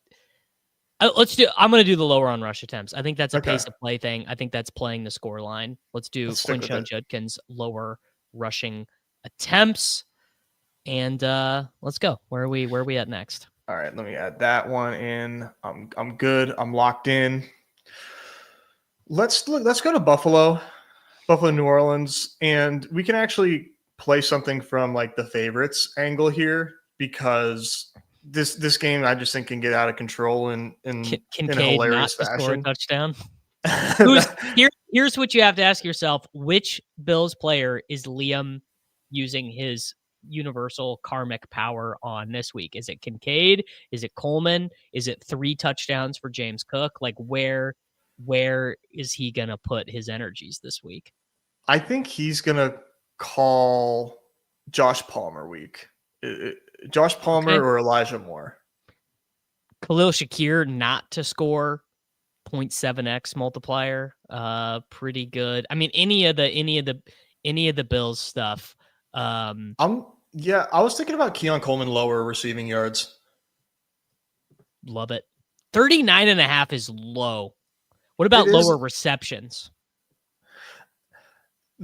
I'm going to do the lower on rush attempts. I think that's a pace of play thing. I think that's playing the score line. Let's do Quinshon Judkins lower rushing attempts. And let's go. Where are we at next? All right, let me add that one in. I'm good. I'm locked in. Let's go to Buffalo, New Orleans, and we can actually play something from like the favorites angle here because this game I just think can get out of control in a hilarious fashion. Score a touchdown. Here's what you have to ask yourself: which Bills player is Liam using his universal karmic power on this week? Is it Kincaid? Is it Coleman? Is it 3 touchdowns for James Cook? Like where is he gonna put his energies this week? I think he's gonna call Josh Palmer week. Josh Palmer or Elijah Moore. Khalil Shakir not to score 0.7x multiplier. Pretty good. I mean, any of the Bills stuff. I was thinking about Keon Coleman lower receiving yards. Love it. 39.5 is low. What about lower receptions?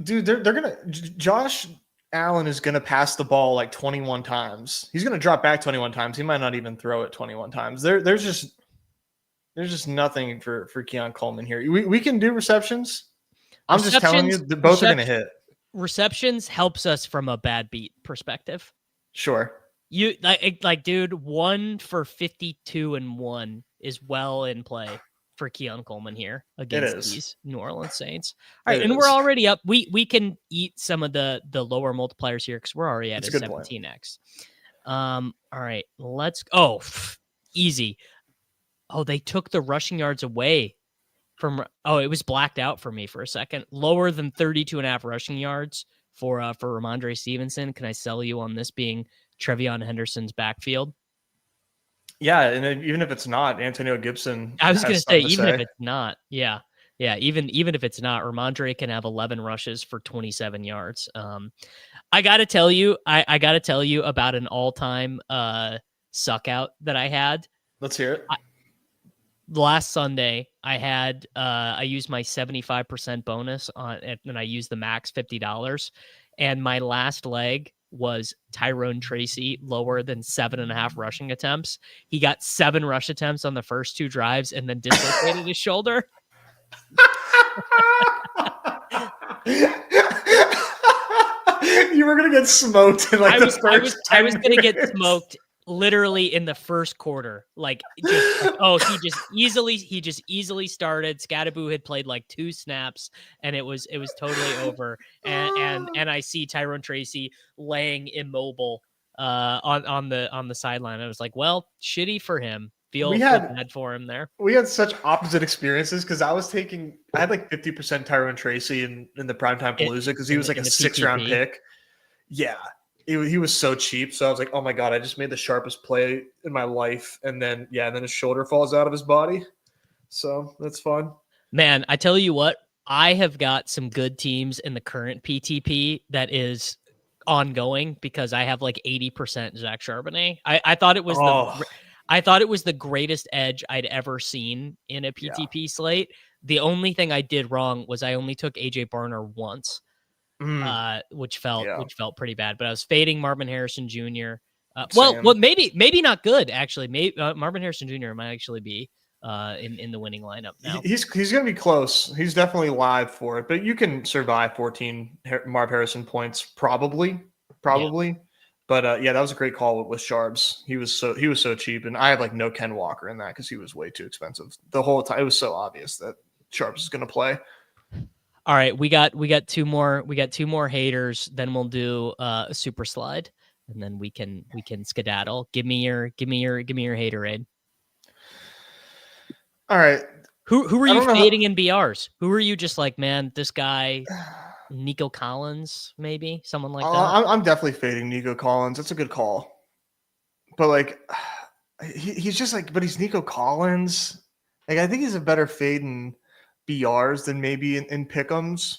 Dude, they're gonna Josh Allen is gonna pass the ball like 21 times. He's gonna drop back 21 times. He might not even throw it 21 times. There's just nothing for Keon Coleman here. We can do receptions. I'm just telling you, both are gonna hit. Receptions helps us from a bad beat perspective. Sure. You like dude, 1 for 52 and 1 is well in play for Keon Coleman here against these New Orleans Saints. All right, we're already up. We can eat some of the lower multipliers here because we're already at a 17x. All right, let's go. Easy. Oh, they took the rushing yards away from. Oh, it was blacked out for me for a second. Lower than 32.5 rushing yards for Ramondre Stevenson. Can I sell you on this being Trevion Henderson's backfield? Yeah, and even if it's not, Antonio Gibson. I was going to say, even if it's not, yeah, even if it's not, Ramondre can have 11 rushes for 27 yards. I got to tell you, I got to tell you about an all-time suck out that I had. Let's hear it. Last Sunday, I used my 75% bonus on it, and I used the max $50, and my last leg was Tyrone Tracy lower than 7.5 rushing attempts. He got 7 rush attempts on the first 2 drives and then dislocated his shoulder. You were gonna get smoked in like I the was first gonna get 10 minutes. smoked literally in the first quarter. Like he just easily started. Scatterboo had played like 2 snaps and it was totally over. And I see Tyrone Tracy laying immobile on the sideline. I was like, well, shitty for him. Feel bad for him there. We had such opposite experiences because I had like 50% Tyrone Tracy in the primetime Palooza because he was like a 6th-round pick. Yeah. He was so cheap. So I was like, oh my God, I just made the sharpest play in my life. And then his shoulder falls out of his body. So that's fun. Man, I tell you what, I have got some good teams in the current PTP that is ongoing because I have like 80% Zach Charbonnet. I thought it was the greatest edge I'd ever seen in a PTP slate. The only thing I did wrong was I only took AJ Barner once. Which felt pretty bad. But I was fading Marvin Harrison Jr. Maybe not good actually. Maybe Marvin Harrison Jr. might actually be in the winning lineup now. He's going to be close. He's definitely live for it. But you can survive 14 Marv Harrison points probably. Yeah. But that was a great call with Sharps. He was so cheap, and I had like no Ken Walker in that because he was way too expensive the whole time. It was so obvious that Sharps is going to play. All right, we got 2 more haters. Then we'll do a super slide, and then we can skedaddle. Give me your haterade. All right, who are you fading in BRs? Who are you just like, man, this guy, Nico Collins, maybe someone like that? I'm definitely fading Nico Collins. That's a good call, but like, he's just like, but he's Nico Collins. Like, I think he's a better fade in BRs than maybe in pick'ems.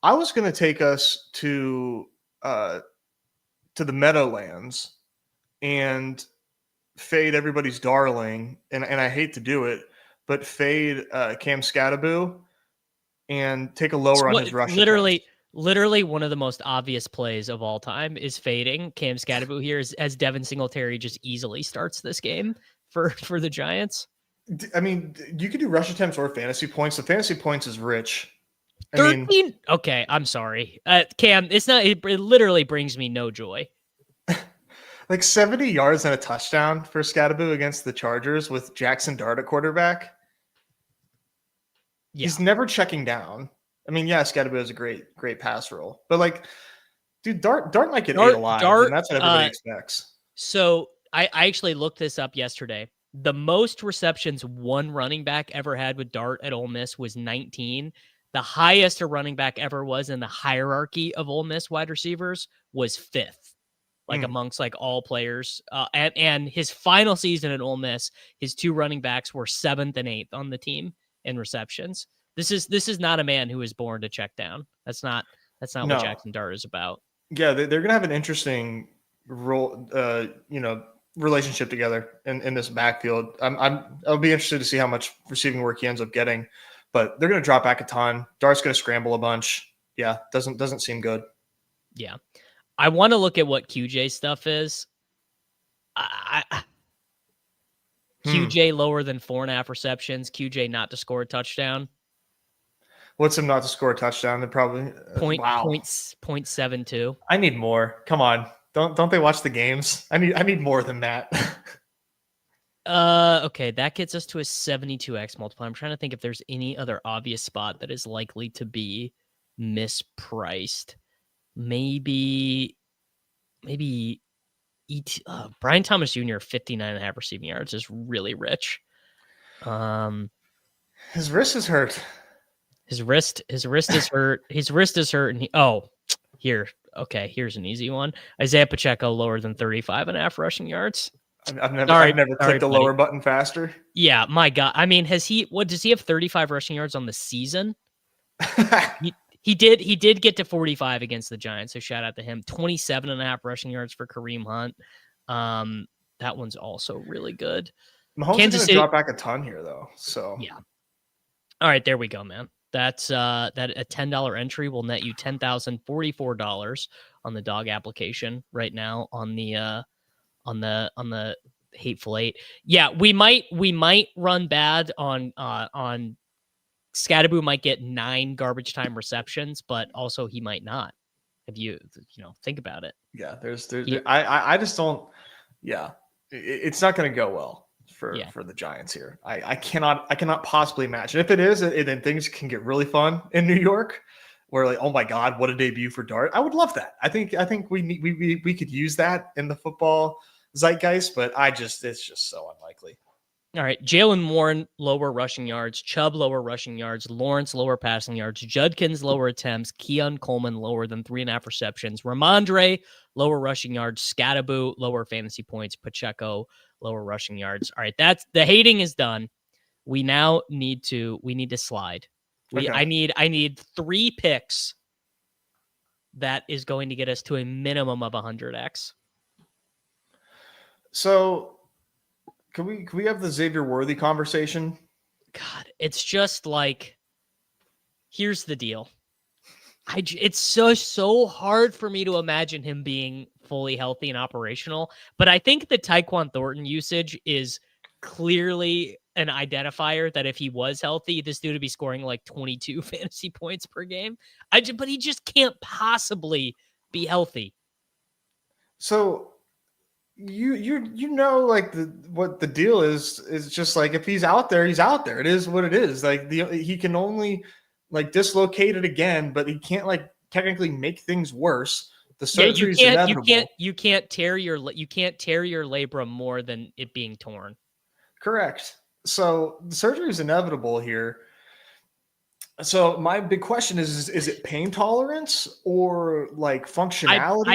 I was going to take us to the Meadowlands and fade everybody's darling, and I hate to do it, but fade Cam Scatterboo and take a lower on his rush. Literally one of the most obvious plays of all time is fading Cam Scatterboo here as Devin Singletary just easily starts this game for the Giants. I mean, you could do rush attempts or fantasy points. The fantasy points is rich. 13? Okay, I'm sorry. Cam, it's not. It literally brings me no joy. Like 70 yards and a touchdown for Scatterboo against the Chargers with Jackson Dart at quarterback. Yeah. He's never checking down. I mean, Scatterboo has a great pass roll. But like, dude, Dart might get 8 alive, and that's what everybody expects. So I actually looked this up yesterday. The most receptions one running back ever had with Dart at Ole Miss was 19. The highest a running back ever was in the hierarchy of Ole Miss wide receivers was 5th, like amongst like all players. And his final season at Ole Miss, his 2 running backs were 7th and 8th on the team in receptions. This is not a man who is born to check down. That's not what Jackson Dart is about. Yeah, they're going to have an interesting role, relationship together in this backfield. I'll be interested to see how much receiving work he ends up getting, but they're going to drop back a ton. Dart's going to scramble a bunch. Yeah, doesn't seem good. Yeah, I want to look at what QJ stuff is. QJ lower than 4.5 receptions. QJ not to score a touchdown. What's him not to score a touchdown? They're probably 0.72. I need more. Come on. Don't they watch the games? I need more than that. Okay, that gets us to a 72x multiplier. I'm trying to think if there's any other obvious spot that is likely to be mispriced. Maybe Brian Thomas Jr. 59.5 receiving yards is really rich. His wrist is hurt. His wrist is hurt. His wrist is hurt, and here's an easy one. Isaiah Pacheco lower than 35.5 rushing yards. I've never clicked the lower button faster. Yeah, my God. I mean, does he have 35 rushing yards on the season? He did get to 45 against the Giants, so shout out to him. 27.5 rushing yards for Kareem Hunt. That one's also really good. Mahomes is going to drop back a ton here, though. So yeah. All right, there we go, man. That's that a $10 entry will net you $10,044 on the dog application right now on the Hateful 8. Yeah, we might run bad on Scatterboo might get 9 garbage time receptions, but also he might not. If you think about it. Yeah, I just don't. Yeah, it's not going to go well for the Giants here. I cannot possibly imagine. If it is, then things can get really fun in New York, where like, oh my God, what a debut for Dart. I would love that. I think we could use that in the football zeitgeist, but it's just so unlikely. All right, Jalen Warren, lower rushing yards. Chubb, lower rushing yards. Lawrence, lower passing yards. Judkins, lower attempts. Keon Coleman, lower than 3.5 receptions. Ramondre, lower rushing yards. Scattaboo, lower fantasy points. Pacheco, lower rushing yards. All right, that's the hating is done. We now need to slide. Okay. I need 3 picks that is going to get us to a minimum of 100x. So can we have the Xavier Worthy conversation? God, it's just like, here's the deal. It's so hard for me to imagine him being fully healthy and operational, but I think the Tyquan Thornton usage is clearly an identifier that if he was healthy, this dude would be scoring like 22 fantasy points per game. But he just can't possibly be healthy. So you know, like what the deal is just like, if he's out there, he's out there. It is what it is. Like he can only like dislocate it again, but he can't like technically make things worse. The surgery is inevitable. You can't tear your labrum more than it being torn. Correct. So the surgery is inevitable here. So my big question is it pain tolerance or like functionality?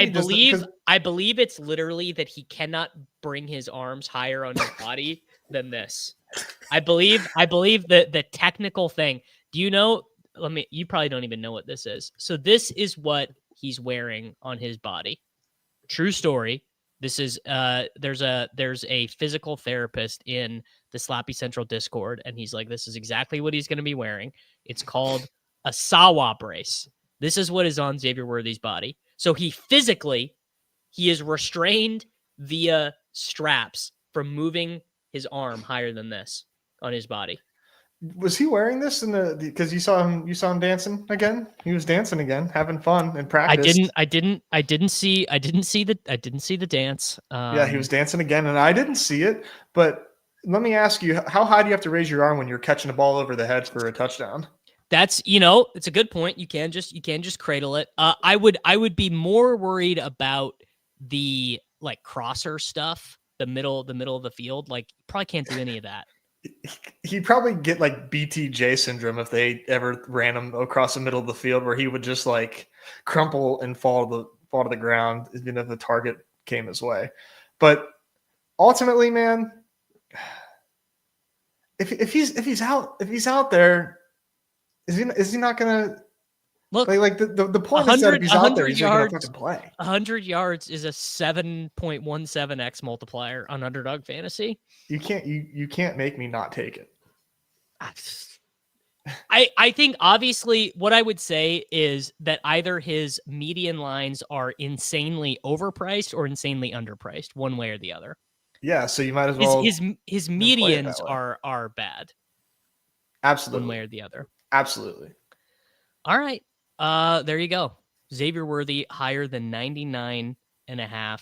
I believe it's literally that he cannot bring his arms higher on his body than this. I believe the technical thing. Do you know? You probably don't even know what this is. So this is what he's wearing on his body. True story. This is there's a physical therapist in the Slappy Central Discord, and he's like, this is exactly what he's going to be wearing. It's called a Sawa brace. This is what is on Xavier Worthy's body. So he is restrained via straps from moving his arm higher than this on his body. Was he wearing this because you saw him dancing again? He was dancing again, having fun in practice. I didn't see the dance. Yeah, he was dancing again, and I didn't see it. But let me ask you, how high do you have to raise your arm when you're catching a ball over the head for a touchdown? That's, it's a good point. You can just cradle it. I would be more worried about the like crosser stuff, the middle of the field. Like, probably can't do any of that. He'd probably get like BTJ syndrome if they ever ran him across the middle of the field, where he would just like crumple and fall to the ground, even if the target came his way. But ultimately, man, if he's out there, is he not gonna look? Like the point is that if he's out there, he's gonna fucking play. 100 yards is a 7.17x multiplier on Underdog Fantasy. You can't make me not take it. I think obviously what I would say is that either his median lines are insanely overpriced or insanely underpriced, one way or the other. Yeah, so you might as well. His medians are bad. Absolutely, one way or the other. Absolutely. All right, there you go. Xavier Worthy higher than 99.5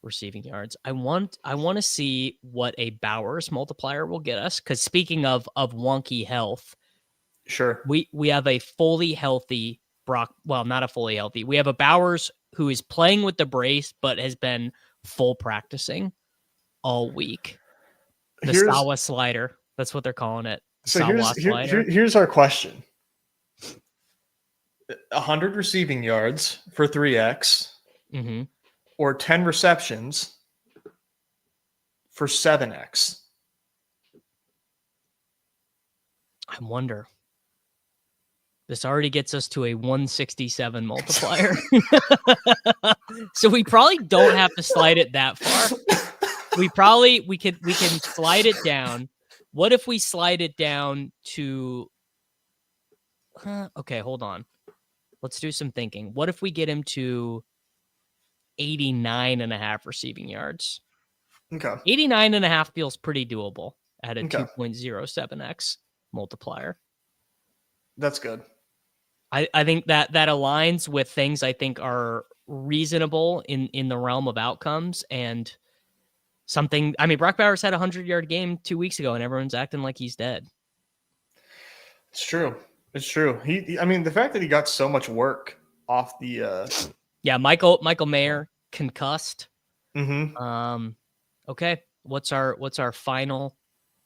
receiving yards. I want to see what a Bowers multiplier will get us, because speaking of wonky health, sure, we have a fully healthy Brock. Well, not a fully healthy. We have a Bowers who is playing with the brace, but has been full practicing all week. The Sawa slider. That's what they're calling it. So here's our question. 100 receiving yards for 3x, or 10 receptions for 7x. I wonder. This already gets us to a 167 multiplier. So we probably don't have to slide it that far. We can slide it down. What if we slide it down to okay, hold on. Let's do some thinking. What if we get him to 89.5 receiving yards? Okay. 89.5 feels pretty doable at a 2.07x multiplier. That's good. I think that aligns with things I think are reasonable in the realm of outcomes and something. I mean, Brock Bowers had a 100-yard game 2 weeks ago, and everyone's acting like he's dead. It's true. It's true. I mean, the fact that he got so much work off the. Yeah, Michael Mayer concussed. Mm-hmm. Okay, what's our final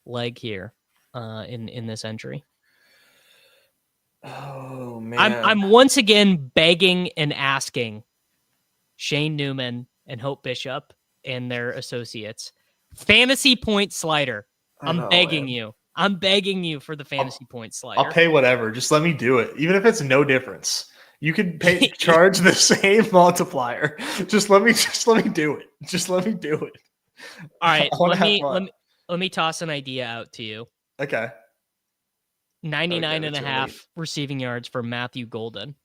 leg here in this entry? Oh man, I'm once again begging and asking Shane Newman and Hope Bishop and their associates, fantasy point slider. I'm begging you for the fantasy point slider. I'll pay whatever. Just let me do it, even if it's no difference. You could charge the same multiplier. Just let me do it. Just let me do it. All right, let me toss an idea out to you. Okay. 99 and a half receiving yards for Matthew Golden.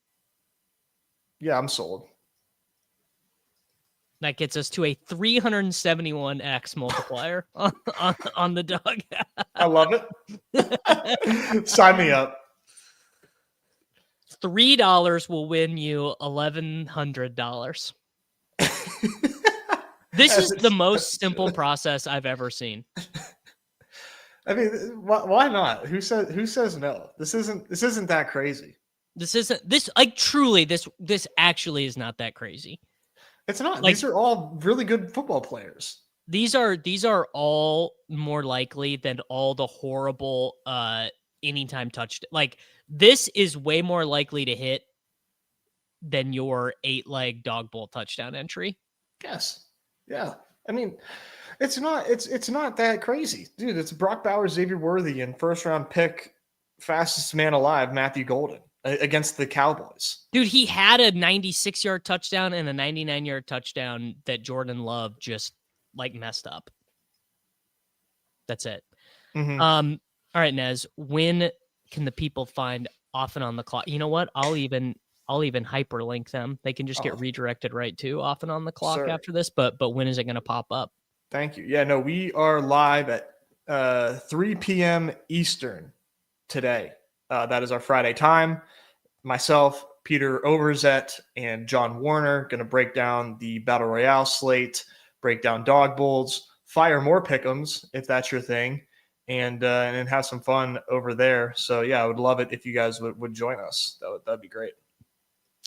Yeah, I'm sold. That gets us to a 371x multiplier on the dog. I love it. Sign me up. $3 will win you $1,100. This is the most simple process I've ever seen. I mean, why not? Who says no? This isn't that crazy. This actually is not that crazy. It's not. These are all really good football players. These are all more likely than all the horrible anytime touchdown. Like, this is way more likely to hit than your 8-leg dog bowl touchdown entry. Yes. Yeah. I mean, it's not that crazy. Dude, it's Brock Bowers, Xavier Worthy, and first round pick, fastest man alive, Matthew Golden, against the Cowboys. Dude, he had a 96-yard touchdown and a 99-yard touchdown that Jordan Love just messed up. That's it. Mm-hmm. All right, Nez, when can the people find Off and On the Clock? You know what? I'll even hyperlink them. They can just get redirected right to Off and On the Clock after this. But when is it going to pop up? Thank you. Yeah, no, we are live at 3 p.m. Eastern today. That is our Friday time. Myself, Peter Overzet, and John Warner going to break down the Battle Royale slate, break down dog bowls, fire more pick'ems if that's your thing, and have some fun over there. So yeah, I would love it if you guys would join us. That'd be great.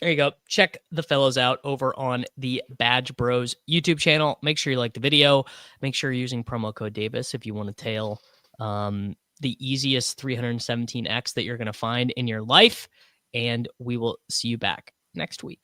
There you go. Check the fellows out over on the Badge Bros YouTube channel. Make sure you like the video. Make sure you're using promo code Davis if you want to tail the easiest 317x that you're going to find in your life. And we will see you back next week.